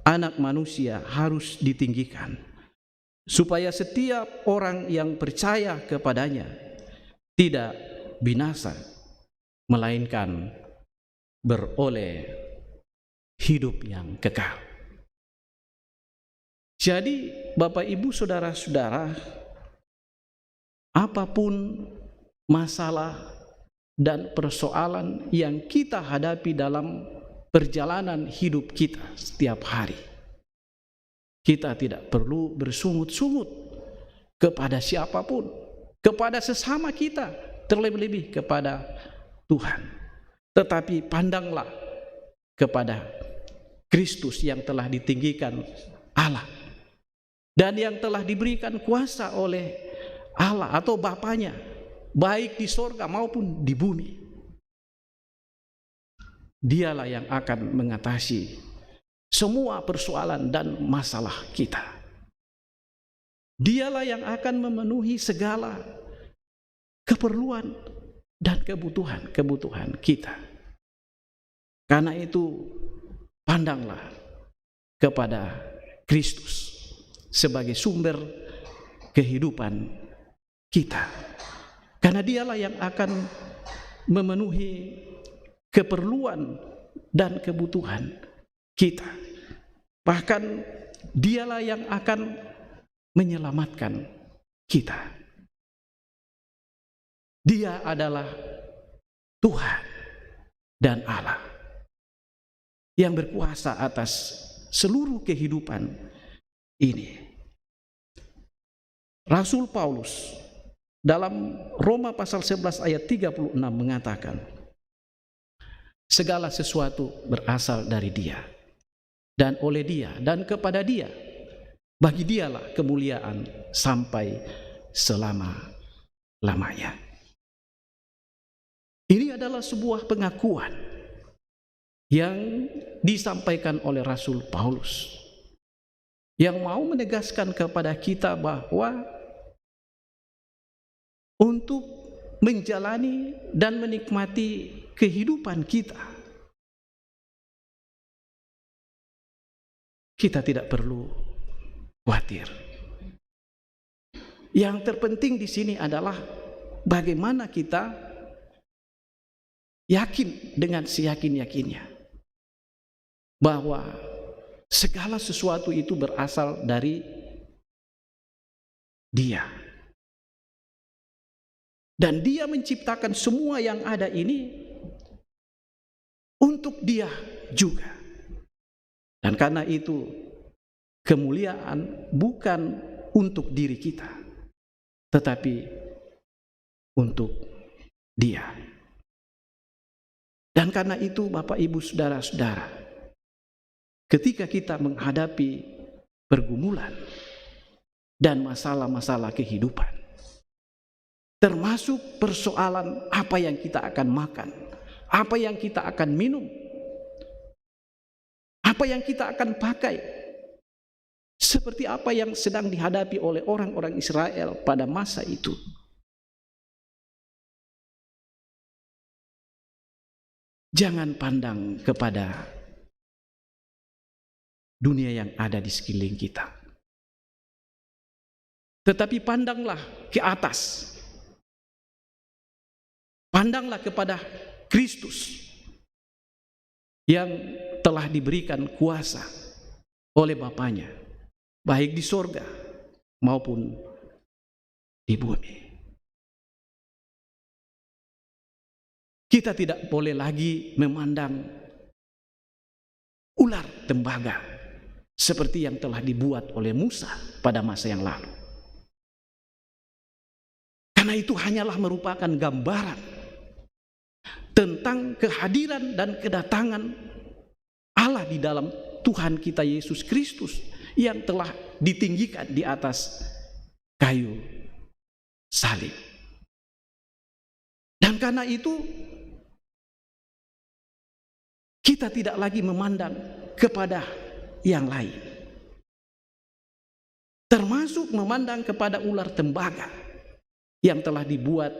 S4: Anak Manusia harus ditinggikan, supaya setiap orang yang percaya kepadanya tidak binasa, melainkan beroleh hidup yang kekal. Jadi Bapak Ibu Saudara-saudara, apapun masalah dan persoalan yang kita hadapi dalam perjalanan hidup kita setiap hari, kita tidak perlu bersungut-sungut kepada siapapun, kepada sesama kita, terlebih-lebih kepada Tuhan. Tetapi pandanglah kepada Kristus yang telah ditinggikan Allah dan yang telah diberikan kuasa oleh Allah atau Bapanya, baik di sorga maupun di bumi. Dialah yang akan mengatasi semua persoalan dan masalah kita. Dialah yang akan memenuhi segala keperluan dan kebutuhan kita. Karena itu, pandanglah kepada Kristus sebagai sumber kehidupan kita. Karena dialah yang akan memenuhi keperluan dan kebutuhan kita. Bahkan dialah yang akan menyelamatkan kita. Dia adalah Tuhan dan Allah yang berkuasa atas seluruh kehidupan ini. Rasul Paulus dalam Roma pasal 11 ayat 36 mengatakan, segala sesuatu berasal dari Dia, dan oleh Dia, dan kepada Dia. Bagi Dialah kemuliaan sampai selama-lamanya. Ini adalah sebuah pengakuan yang disampaikan oleh Rasul Paulus, yang mau menegaskan kepada kita bahwa untuk menjalani dan menikmati kehidupan kita, kita tidak perlu khawatir. Yang terpenting di sini adalah bagaimana kita yakin dengan seyakin-yakinnya bahwa segala sesuatu itu berasal dari Dia. Dan Dia menciptakan semua yang ada ini untuk Dia juga. Dan karena itu kemuliaan bukan untuk diri kita, tetapi untuk Dia. Dan karena itu Bapak Ibu Saudara-saudara, ketika kita menghadapi pergumulan dan masalah-masalah kehidupan, termasuk persoalan apa yang kita akan makan, apa yang kita akan minum, apa yang kita akan pakai, seperti apa yang sedang dihadapi oleh orang-orang Israel pada masa itu. Jangan pandang kepada dunia yang ada di sekeliling kita, tetapi pandanglah ke atas. Pandanglah kepada Kristus yang telah diberikan kuasa oleh Bapaknya, baik di sorga maupun di bumi. Kita tidak boleh lagi memandang ular tembaga seperti yang telah dibuat oleh Musa pada masa yang lalu. Karena itu hanyalah merupakan gambaran tentang kehadiran dan kedatangan Allah di dalam Tuhan kita Yesus Kristus yang telah ditinggikan di atas kayu salib. Dan karena itu kita tidak lagi memandang kepada yang lain, termasuk memandang kepada ular tembaga yang telah dibuat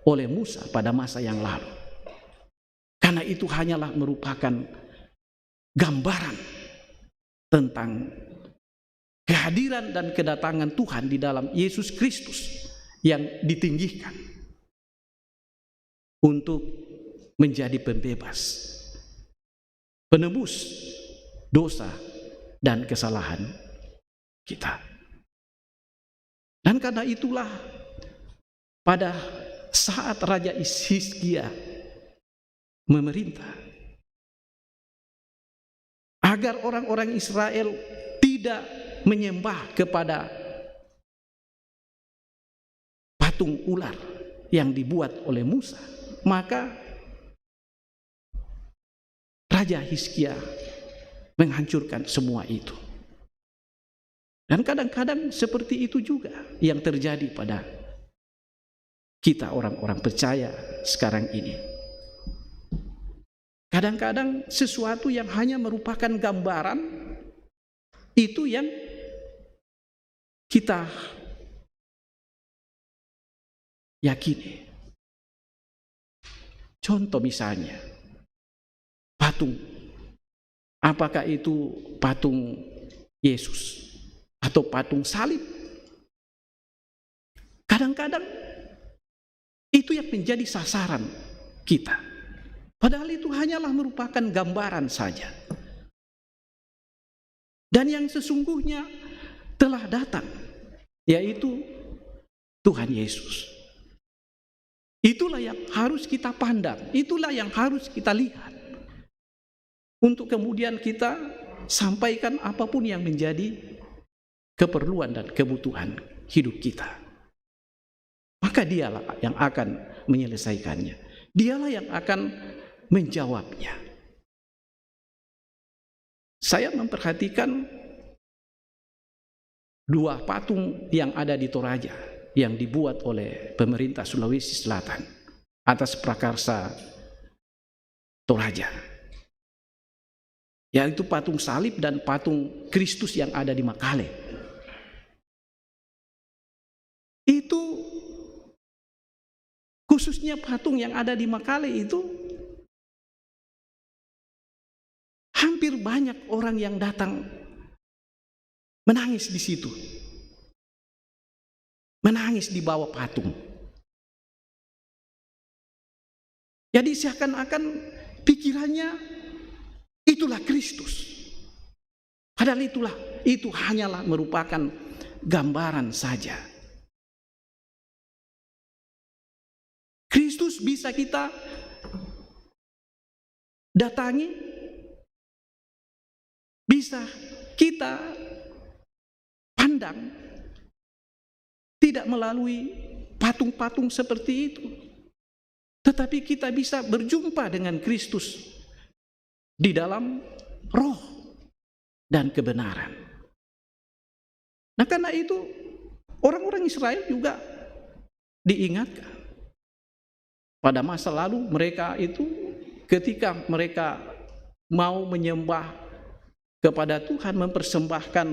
S4: oleh Musa pada masa yang lalu. Karena itu hanyalah merupakan gambaran tentang kehadiran dan kedatangan Tuhan di dalam Yesus Kristus yang ditinggikan untuk menjadi pembebas, penebus dosa dan kesalahan kita. Dan karena itulah pada saat Raja Hizkia memerintah agar orang-orang Israel tidak menyembah kepada patung ular yang dibuat oleh Musa, maka Raja Hizkia menghancurkan semua itu. Dan kadang-kadang seperti itu juga yang terjadi pada kita orang-orang percaya sekarang ini. Kadang-kadang sesuatu yang hanya merupakan gambaran itu yang kita yakini. Contoh misalnya patung. Apakah itu patung Yesus atau patung salib? Kadang-kadang itu yang menjadi sasaran kita. Padahal itu hanyalah merupakan gambaran saja. Dan yang sesungguhnya telah datang, yaitu Tuhan Yesus. Itulah yang harus kita pandang, itulah yang harus kita lihat. Untuk kemudian kita sampaikan apapun yang menjadi keperluan dan kebutuhan hidup kita. Maka dialah yang akan menyelesaikannya. Dialah yang akan menjawabnya. Saya memperhatikan dua patung yang ada di Toraja yang dibuat oleh pemerintah Sulawesi Selatan atas prakarsa Toraja, yaitu patung salib dan patung Kristus yang ada di Makale. Itu khususnya patung yang ada di Makale itu hampir banyak orang yang datang menangis di situ. Menangis di bawah patung. Jadi seakan-akan pikirannya itulah Kristus. Padahal itu hanyalah merupakan gambaran saja. Kristus bisa kita datangi, bisa kita pandang, tidak melalui patung-patung seperti itu, tetapi kita bisa berjumpa dengan Kristus di dalam roh dan kebenaran. Nah, karena itu orang-orang Israel juga diingatkan. Pada masa lalu mereka itu ketika mereka mau menyembah kepada Tuhan, mempersembahkan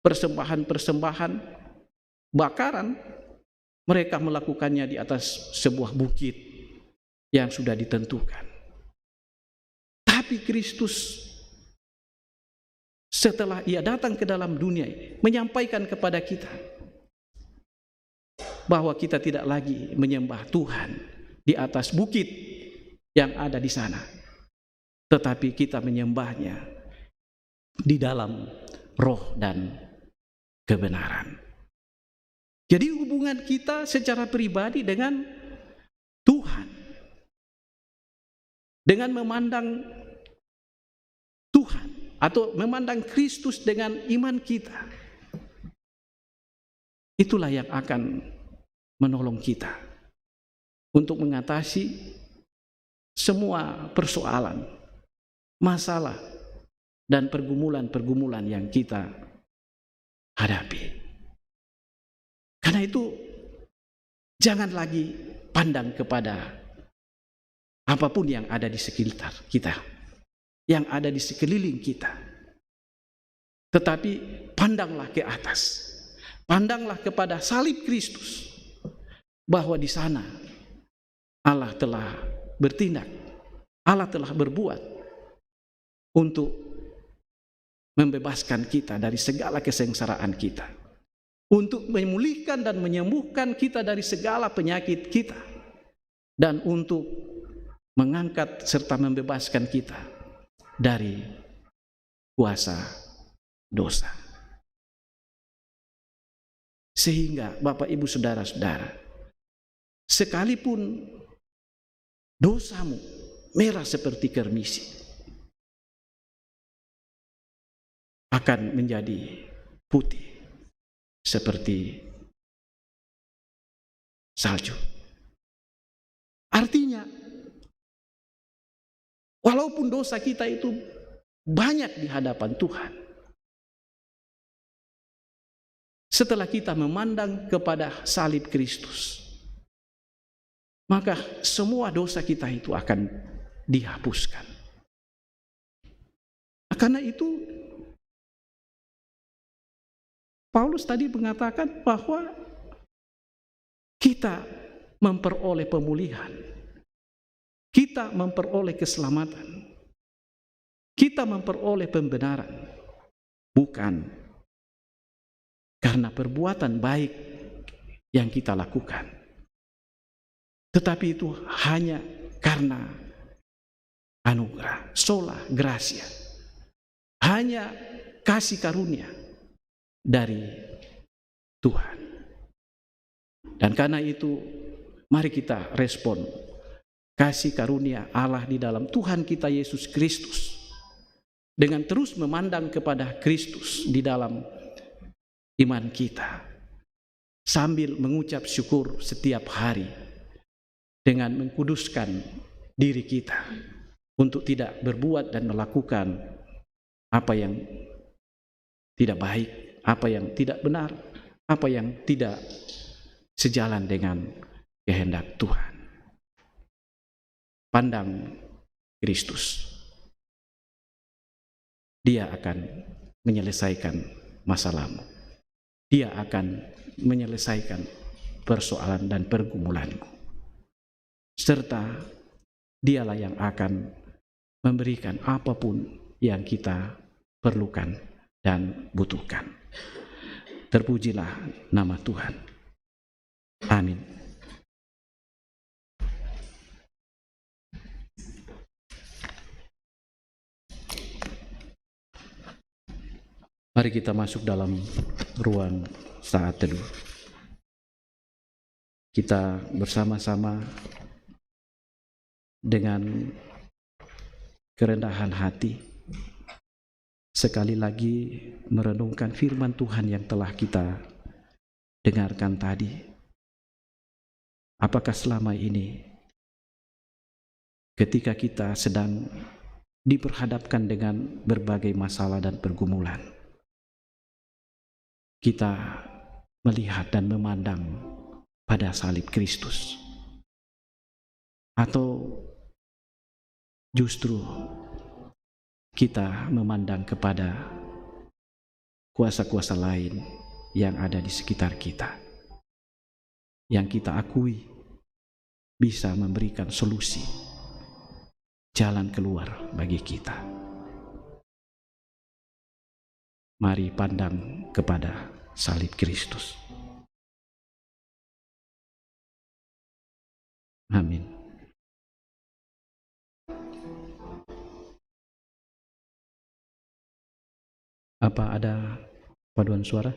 S4: persembahan-persembahan bakaran, mereka melakukannya di atas sebuah bukit yang sudah ditentukan. Tapi Kristus setelah ia datang ke dalam dunia ini menyampaikan kepada kita bahwa kita tidak lagi menyembah Tuhan di atas bukit yang ada di sana, tetapi kita menyembahnya di dalam roh dan kebenaran. Jadi hubungan kita secara pribadi dengan Tuhan, dengan memandang Tuhan atau memandang Kristus dengan iman kita, itulah yang akan menolong kita untuk mengatasi semua persoalan, masalah, dan pergumulan-pergumulan yang kita hadapi. Karena itu, jangan lagi pandang kepada apapun yang ada di sekitar kita, yang ada di sekeliling kita. Tetapi pandanglah ke atas, pandanglah kepada salib Kristus, bahwa di sana Allah telah bertindak, Allah telah berbuat untuk membebaskan kita dari segala kesengsaraan kita, untuk memulihkan dan menyembuhkan kita dari segala penyakit kita, dan untuk mengangkat serta membebaskan kita dari kuasa dosa. Sehingga Bapak Ibu Saudara-saudara, sekalipun dosamu merah seperti kermisi, akan menjadi putih seperti salju. Artinya, walaupun dosa kita itu banyak di hadapan Tuhan, setelah kita memandang kepada salib Kristus, maka semua dosa kita itu akan dihapuskan. Karena itu Paulus tadi mengatakan bahwa kita memperoleh pemulihan, kita memperoleh keselamatan, kita memperoleh pembenaran, bukan karena perbuatan baik yang kita lakukan, tetapi itu hanya karena anugerah, sola gratia. Hanya kasih karunia dari Tuhan. Dan karena itu, mari kita respon kasih karunia Allah di dalam Tuhan kita Yesus Kristus dengan terus memandang kepada Kristus di dalam iman kita, sambil mengucap syukur setiap hari dengan mengkuduskan diri kita untuk tidak berbuat dan melakukan apa yang tidak baik, apa yang tidak benar, apa yang tidak sejalan dengan kehendak Tuhan. Pandang Kristus. Dia akan menyelesaikan masalahmu. Dia akan menyelesaikan persoalan dan pergumulanmu. Serta dialah yang akan memberikan apapun yang kita perlukan dan butuhkan. Terpujilah nama Tuhan. Amin. Mari kita masuk dalam ruang saat teduh. Kita bersama-sama dengan kerendahan hati sekali lagi merenungkan firman Tuhan yang telah kita dengarkan tadi. Apakah selama ini ketika kita sedang diperhadapkan dengan berbagai masalah dan pergumulan, kita melihat dan memandang pada salib Kristus? Atau justru kita memandang kepada kuasa-kuasa lain yang ada di sekitar kita, yang kita akui bisa memberikan solusi, jalan keluar bagi kita? Mari pandang kepada salib Kristus. Amin. Apa ada paduan suara?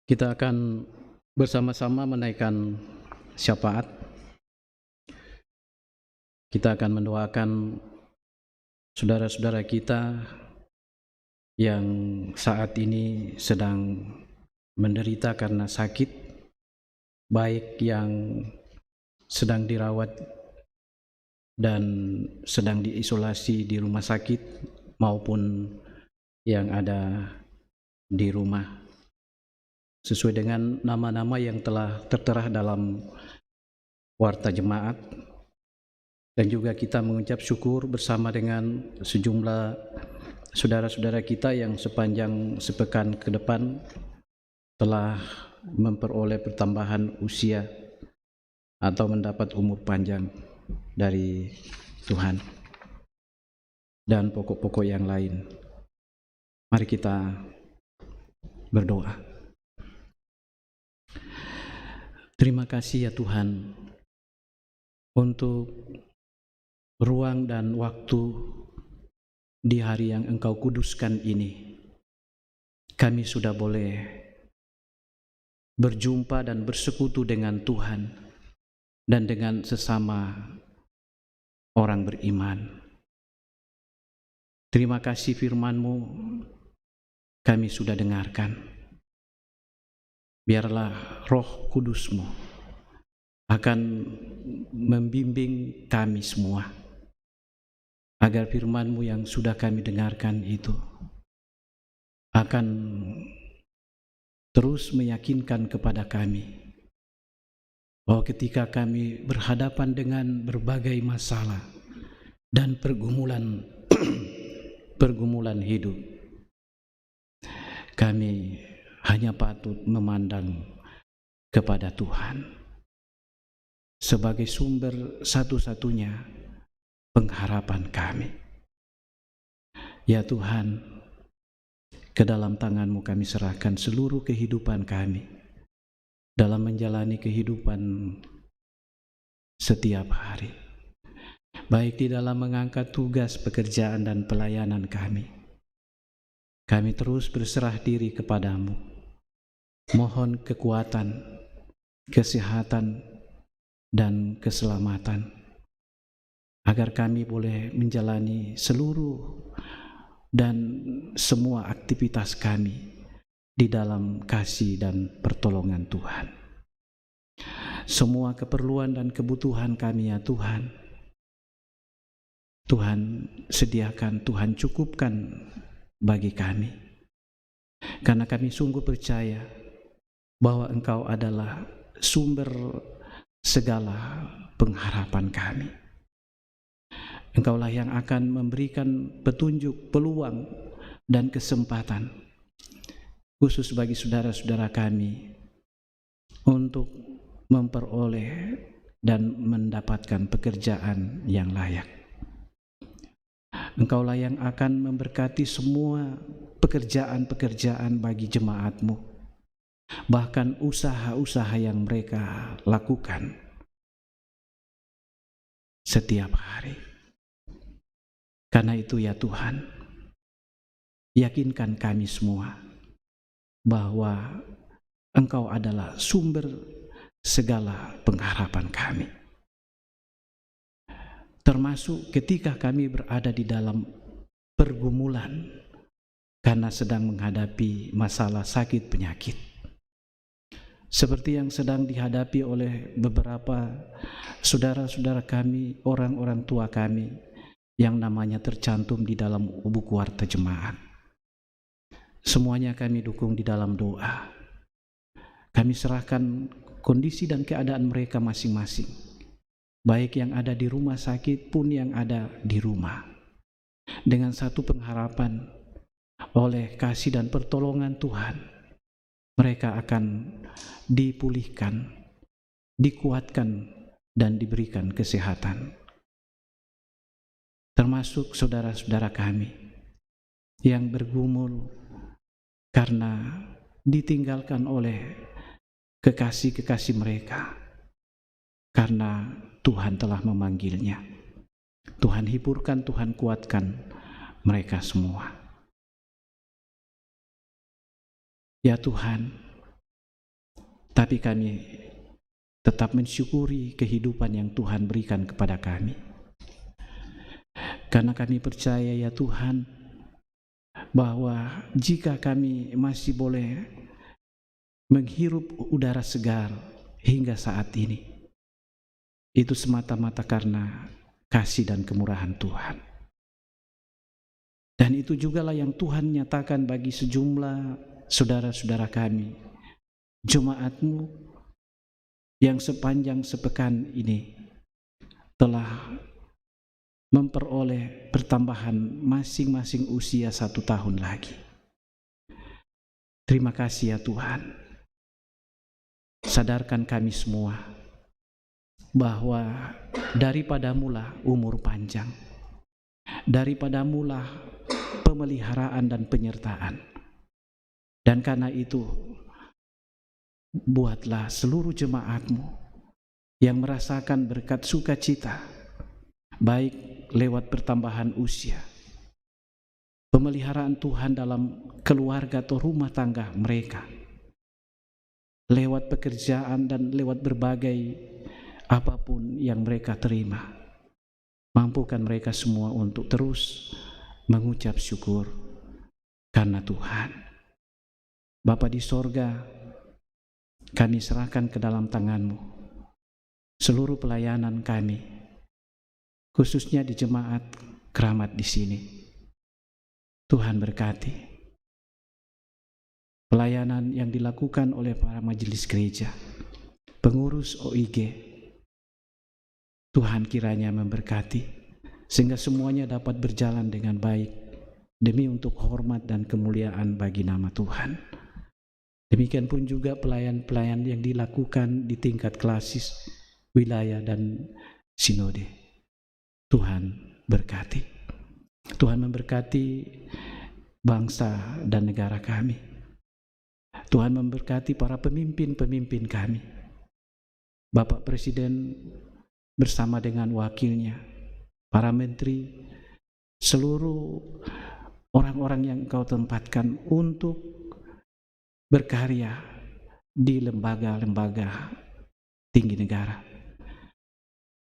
S4: Kita akan bersama-sama menaikkan syafaat. Kita akan mendoakan saudara-saudara kita yang saat ini sedang menderita karena sakit, baik yang sedang dirawat dan sedang diisolasi di rumah sakit maupun yang ada di rumah, sesuai dengan nama-nama yang telah tertera dalam warta jemaat. Dan juga kita mengucap syukur bersama dengan sejumlah saudara-saudara kita yang sepanjang sepekan ke depan telah memperoleh pertambahan usia atau mendapat umur panjang dari Tuhan, dan pokok-pokok yang lain. Mari kita berdoa. Terima kasih ya Tuhan untuk ruang dan waktu di hari yang Engkau kuduskan ini. Kami sudah boleh berjumpa dan bersekutu dengan Tuhan dan dengan sesama orang beriman. Terima kasih firman-Mu kami sudah dengarkan. Biarlah Roh Kudus-Mu akan membimbing kami semua, agar firman-Mu yang sudah kami dengarkan itu akan terus meyakinkan kepada kami bahwa ketika kami berhadapan dengan berbagai masalah dan pergumulan pergumulan hidup, kami hanya patut memandang kepada Tuhan sebagai sumber satu-satunya pengharapan kami. Ya Tuhan, ke dalam tangan-Mu kami serahkan seluruh kehidupan kami dalam menjalani kehidupan setiap hari, baik di dalam mengangkat tugas pekerjaan dan pelayanan kami. Kami terus berserah diri kepada-Mu, mohon kekuatan, kesehatan, dan keselamatan, agar kami boleh menjalani seluruh dan semua aktivitas kami di dalam kasih dan pertolongan Tuhan. Semua keperluan dan kebutuhan kami ya Tuhan, Tuhan sediakan, Tuhan cukupkan bagi kami, karena kami sungguh percaya bahwa Engkau adalah sumber segala pengharapan kami. Engkaulah yang akan memberikan petunjuk, peluang, dan kesempatan khusus bagi saudara-saudara kami untuk memperoleh dan mendapatkan pekerjaan yang layak. Engkaulah yang akan memberkati semua pekerjaan-pekerjaan bagi jemaat-Mu, bahkan usaha-usaha yang mereka lakukan setiap hari. Karena itu ya Tuhan, yakinkan kami semua bahwa Engkau adalah sumber segala pengharapan kami, termasuk ketika kami berada di dalam pergumulan karena sedang menghadapi masalah sakit penyakit, seperti yang sedang dihadapi oleh beberapa saudara-saudara kami, orang-orang tua kami yang namanya tercantum di dalam buku warta jemaat. Semuanya kami dukung di dalam doa. Kami serahkan kondisi dan keadaan mereka masing-masing, baik yang ada di rumah sakit pun yang ada di rumah, dengan satu pengharapan, oleh kasih dan pertolongan Tuhan, mereka akan dipulihkan, dikuatkan, dan diberikan kesehatan. Termasuk saudara-saudara kami yang bergumul karena ditinggalkan oleh kekasih-kekasih mereka, karena Tuhan telah memanggilnya. Tuhan hiburkan, Tuhan kuatkan mereka semua. Ya Tuhan, tapi kami tetap mensyukuri kehidupan yang Tuhan berikan kepada kami. Karena kami percaya ya Tuhan, bahwa jika kami masih boleh menghirup udara segar hingga saat ini, itu semata-mata karena kasih dan kemurahan Tuhan. Dan itu jugalah yang Tuhan nyatakan bagi sejumlah saudara-saudara kami, jemaat-Mu yang sepanjang sepekan ini telah memperoleh pertambahan masing-masing usia 1 tahun lagi. Terima kasih ya Tuhan. Sadarkan kami semua bahwa daripadamu-lah umur panjang, daripadamu-lah pemeliharaan dan penyertaan. Dan karena itu, buatlah seluruh jemaat-Mu yang merasakan berkat sukacita, baik lewat pertambahan usia, pemeliharaan Tuhan dalam keluarga atau rumah tangga mereka, lewat pekerjaan dan lewat berbagai apapun yang mereka terima. Mampukan mereka semua untuk terus mengucap syukur karena Tuhan. Bapa di sorga, kami serahkan ke dalam tangan-Mu seluruh pelayanan kami, khususnya di jemaat Keramat di sini. Tuhan berkati pelayanan yang dilakukan oleh para majelis gereja, pengurus OIG. Tuhan kiranya memberkati sehingga semuanya dapat berjalan dengan baik demi untuk hormat dan kemuliaan bagi nama Tuhan. Demikian pun juga pelayan-pelayan yang dilakukan di tingkat klasis, wilayah dan sinode. Tuhan berkati. Tuhan memberkati bangsa dan negara kami. Tuhan memberkati para pemimpin-pemimpin kami. Bapak Presiden bersama dengan wakilnya, para menteri, seluruh orang-orang yang Engkau tempatkan untuk berkarya di lembaga-lembaga tinggi negara.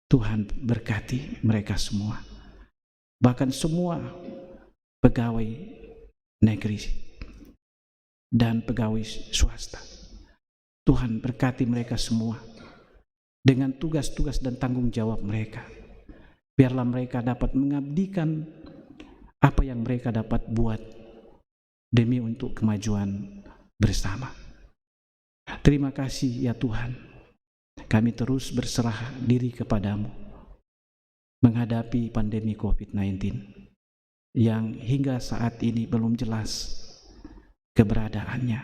S4: Tuhan berkati mereka semua, bahkan semua pegawai negeri dan pegawai swasta. Tuhan berkati mereka semua dengan tugas-tugas dan tanggung jawab mereka. Biarlah mereka dapat mengabdikan apa yang mereka dapat buat demi untuk kemajuan bersama. Terima kasih ya Tuhan. Kami terus berserah diri kepadamu menghadapi pandemi COVID-19 yang hingga saat ini belum jelas keberadaannya.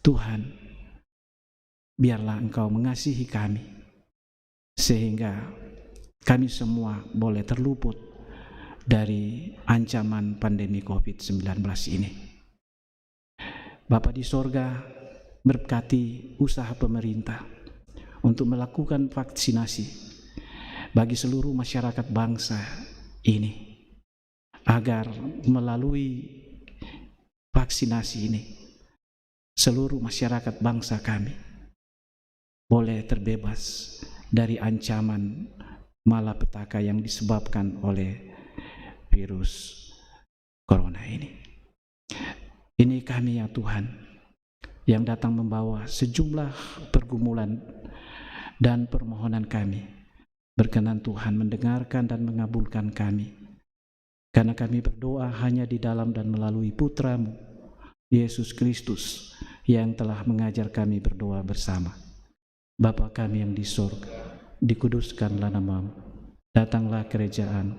S4: Tuhan, biarlah Engkau mengasihi kami sehingga kami semua boleh terluput dari ancaman pandemi COVID-19 ini. Bapa di sorga, berkati usaha pemerintah untuk melakukan vaksinasi bagi seluruh masyarakat bangsa ini, agar melalui vaksinasi ini seluruh masyarakat bangsa kami boleh terbebas dari ancaman malapetaka yang disebabkan oleh virus corona ini. Ini kami ya Tuhan, yang datang membawa sejumlah pergumulan dan permohonan kami. Berkenan Tuhan mendengarkan dan mengabulkan kami, karena kami berdoa hanya di dalam dan melalui Putra-Mu, Yesus Kristus, yang telah mengajar kami berdoa bersama. Bapa kami yang di surga, dikuduskanlah nama-Mu, datanglah kerajaan,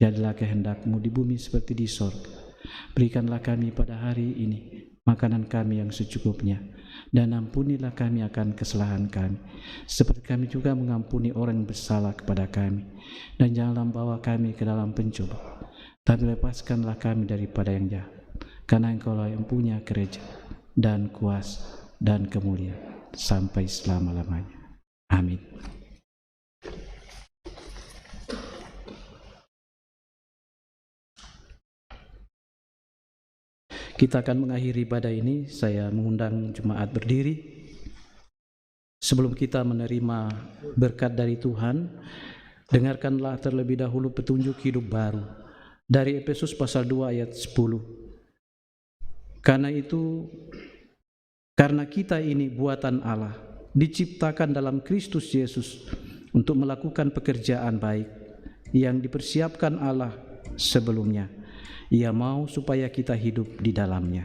S4: jadilah kehendak-Mu di bumi seperti di surga. Berikanlah kami pada hari ini makanan kami yang secukupnya, dan ampunilah kami akan kesalahan kami, seperti kami juga mengampuni orang yang bersalah kepada kami. Dan janganlah bawa kami ke dalam pencoba, tapi lepaskanlah kami daripada yang jahat, karena Engkaulah yang punya kerajaan dan kuasa dan kemuliaan sampai selama-lamanya. Amin. Kita akan mengakhiri ibadah ini. Saya mengundang jemaat berdiri. Sebelum kita menerima berkat dari Tuhan, dengarkanlah terlebih dahulu petunjuk hidup baru dari Efesus pasal 2 ayat 10. Karena kita ini buatan Allah, diciptakan dalam Kristus Yesus untuk melakukan pekerjaan baik yang dipersiapkan Allah sebelumnya. Ia mau supaya kita hidup di dalamnya.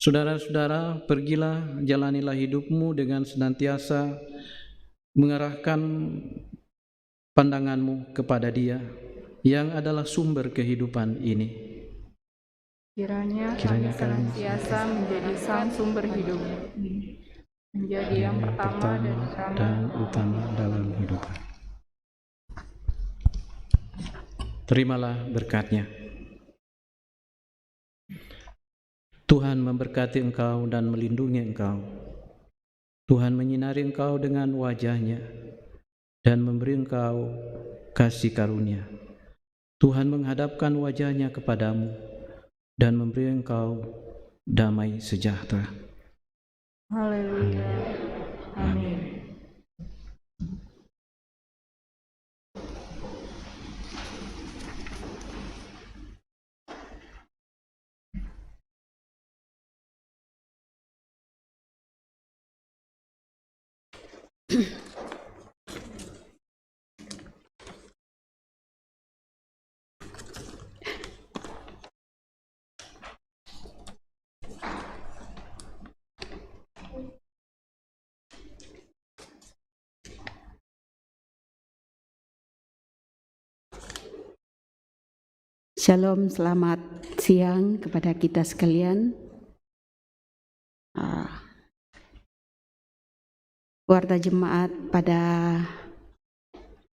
S4: Saudara-saudara, pergilah, jalanilah hidupmu dengan senantiasa mengarahkan pandanganmu kepada Dia yang adalah sumber kehidupan ini.
S5: Kiranya kami senantiasa menjadi sang sumber hidup, menjadi yang pertama dan
S4: utama dalam hidup. Terimalah berkat-Nya. Tuhan memberkati engkau dan melindungi engkau. Tuhan menyinari engkau dengan wajah-Nya dan memberi engkau kasih karunia. Tuhan menghadapkan wajah-Nya kepadamu dan memberi engkau damai sejahtera.
S5: Haleluya. Amin.
S7: Shalom, selamat siang kepada kita sekalian. Warta jemaat pada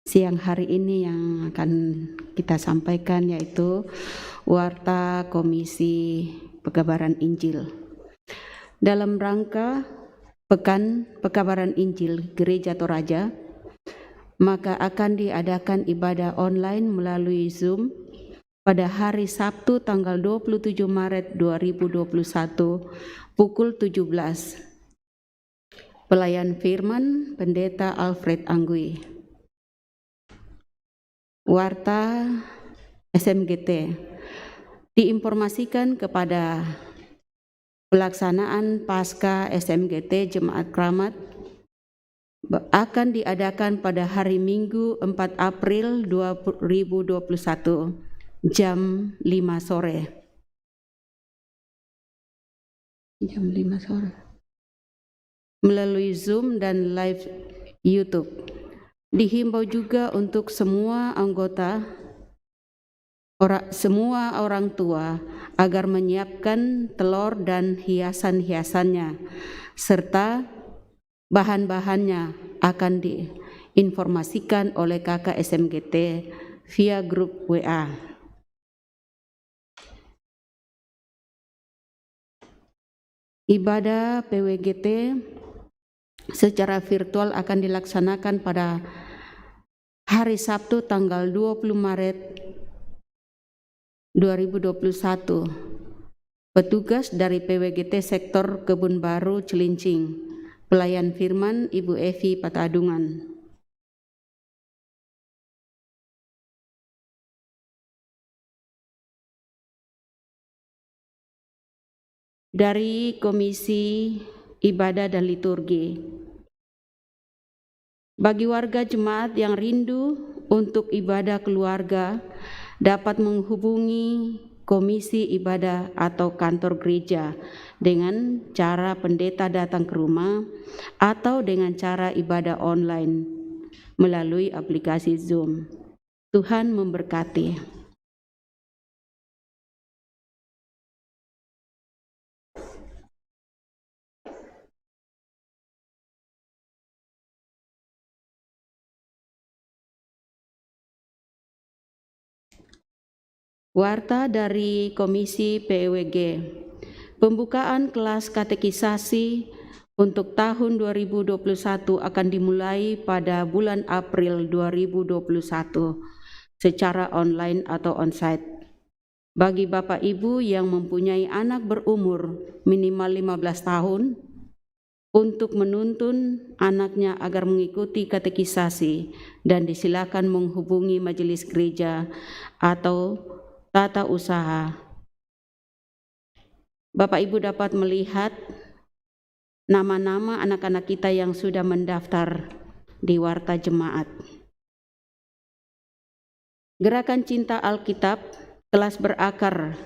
S7: siang hari ini yang akan kita sampaikan yaitu Warta Komisi Pekabaran Injil. Dalam rangka Pekan Pekabaran Injil Gereja Toraja, maka akan diadakan ibadah online melalui Zoom pada hari Sabtu tanggal 27 Maret 2021 pukul 17. Pelayan firman Pendeta Alfred Anggui. Warta SMGT. Diinformasikan kepada pelaksanaan Pasca SMGT Jemaat Keramat akan diadakan pada hari Minggu 4 April 2021 jam 5 sore. Jam 5 sore. Melalui Zoom dan live YouTube. Dihimbau juga untuk semua anggota, semua orang tua agar menyiapkan telur dan hiasan-hiasannya serta bahan-bahannya akan diinformasikan oleh kakak SMGT via grup WA. Ibadah PWGT secara virtual akan dilaksanakan pada hari Sabtu tanggal 20 Maret 2021. Petugas dari PWGT Sektor Kebun Baru Cilincing, pelayan firman Ibu Evi Patadungan. Dari Komisi Ibadah dan Liturgi, bagi warga jemaat yang rindu untuk ibadah keluarga dapat menghubungi Komisi Ibadah atau kantor gereja dengan cara pendeta datang ke rumah atau dengan cara ibadah online melalui aplikasi Zoom. Tuhan memberkati. Warta dari Komisi PWG. Pembukaan kelas katekisasi untuk tahun 2021 akan dimulai pada bulan April 2021 secara online atau onsite. Bagi Bapak Ibu yang mempunyai anak berumur minimal 15 tahun, untuk menuntun anaknya agar mengikuti katekisasi dan disilakan menghubungi majelis gereja atau tata usaha. Bapak Ibu dapat melihat nama-nama anak-anak kita yang sudah mendaftar di Warta Jemaat. Gerakan Cinta Alkitab kelas berakar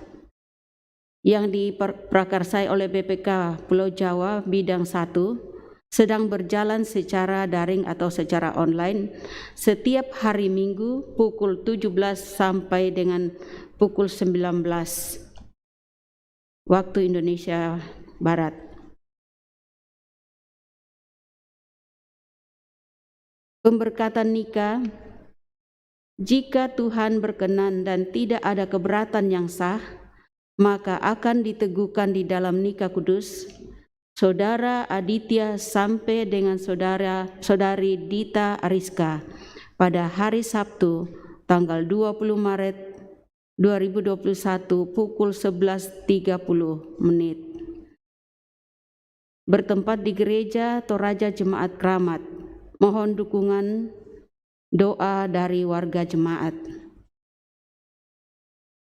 S7: yang diprakarsai oleh BPK Pulau Jawa bidang 1 sedang berjalan secara daring atau secara online setiap hari Minggu pukul 17 sampai dengan pukul 19 waktu Indonesia Barat. Pemberkatan nikah, jika Tuhan berkenan dan tidak ada keberatan yang sah, maka akan diteguhkan di dalam nikah kudus Saudara Aditya sampai dengan Saudari Dita Ariska pada hari Sabtu tanggal 20 Maret 2021 pukul 11.30 menit. Bertempat di Gereja Toraja Jemaat Keramat. Mohon dukungan doa dari warga jemaat.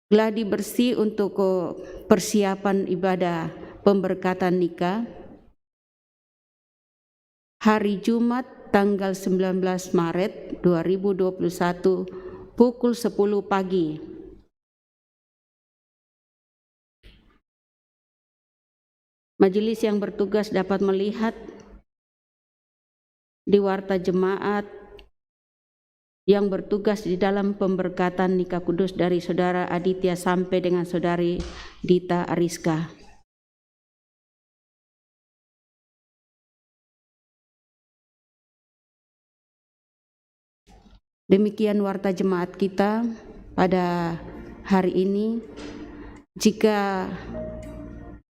S7: Gladi bersih untuk persiapan ibadah pemberkatan nikah. Hari Jumat tanggal 19 Maret 2021 pukul 10 pagi. Majelis yang bertugas dapat melihat di Warta Jemaat yang bertugas di dalam pemberkatan nikah kudus dari Saudara Aditya sampai dengan Saudari Dita Ariska. Demikian Warta Jemaat kita pada hari ini. Jika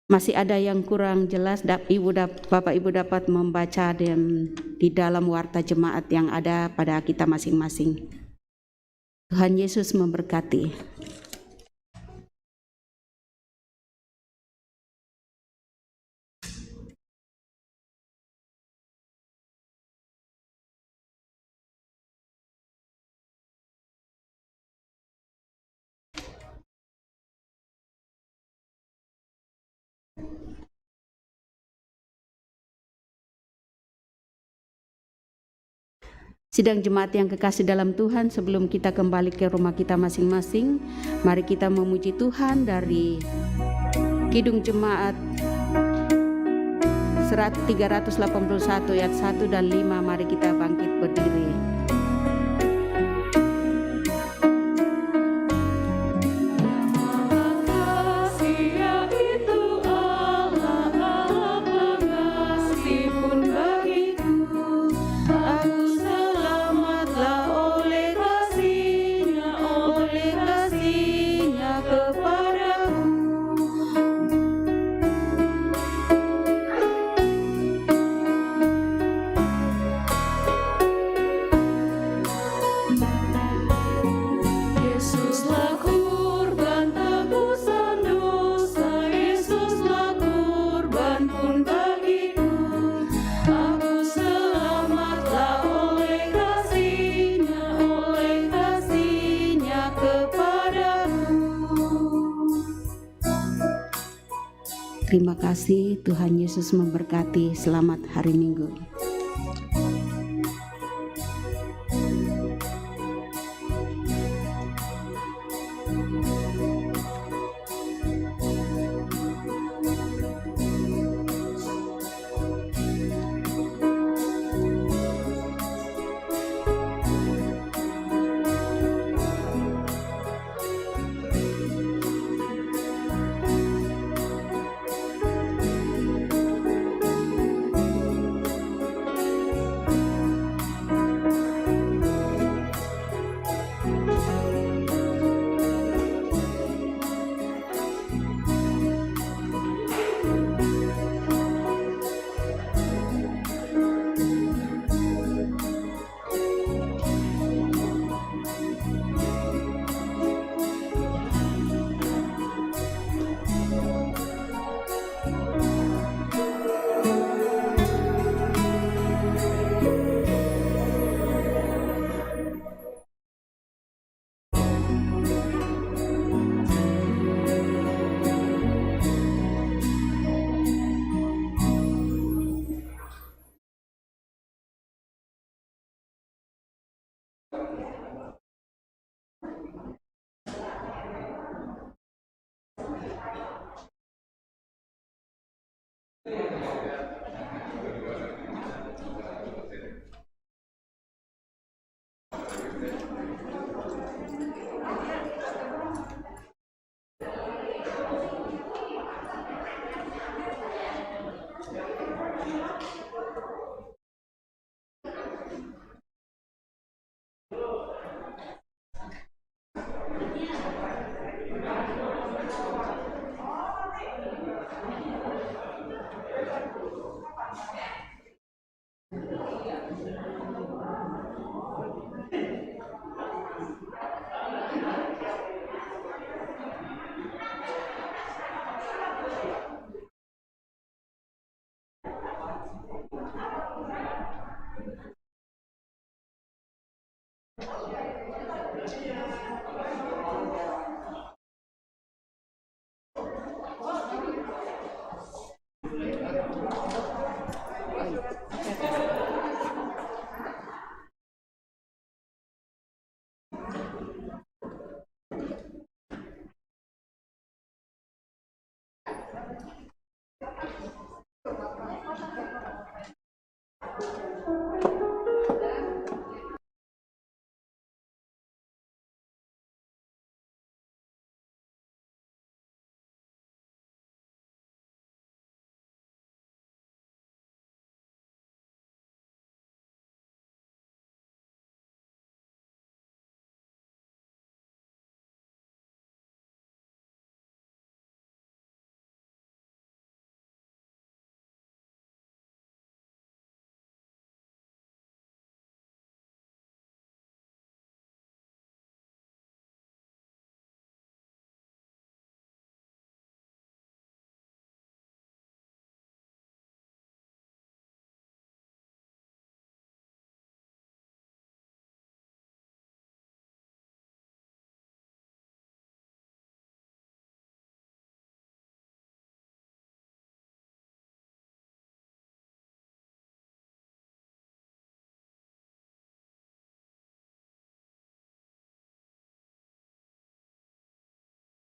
S7: masih ada yang kurang jelas, Bapak Ibu dapat membaca di dalam Warta Jemaat yang ada pada kita masing-masing. Tuhan Yesus memberkati. Sidang jemaat yang kekasih dalam Tuhan, sebelum kita kembali ke rumah kita masing-masing, mari kita memuji Tuhan dari Kidung Jemaat 381 ayat 1 dan 5. Mari kita bangkit berdiri. Terima kasih, Tuhan Yesus memberkati. Selamat hari Minggu.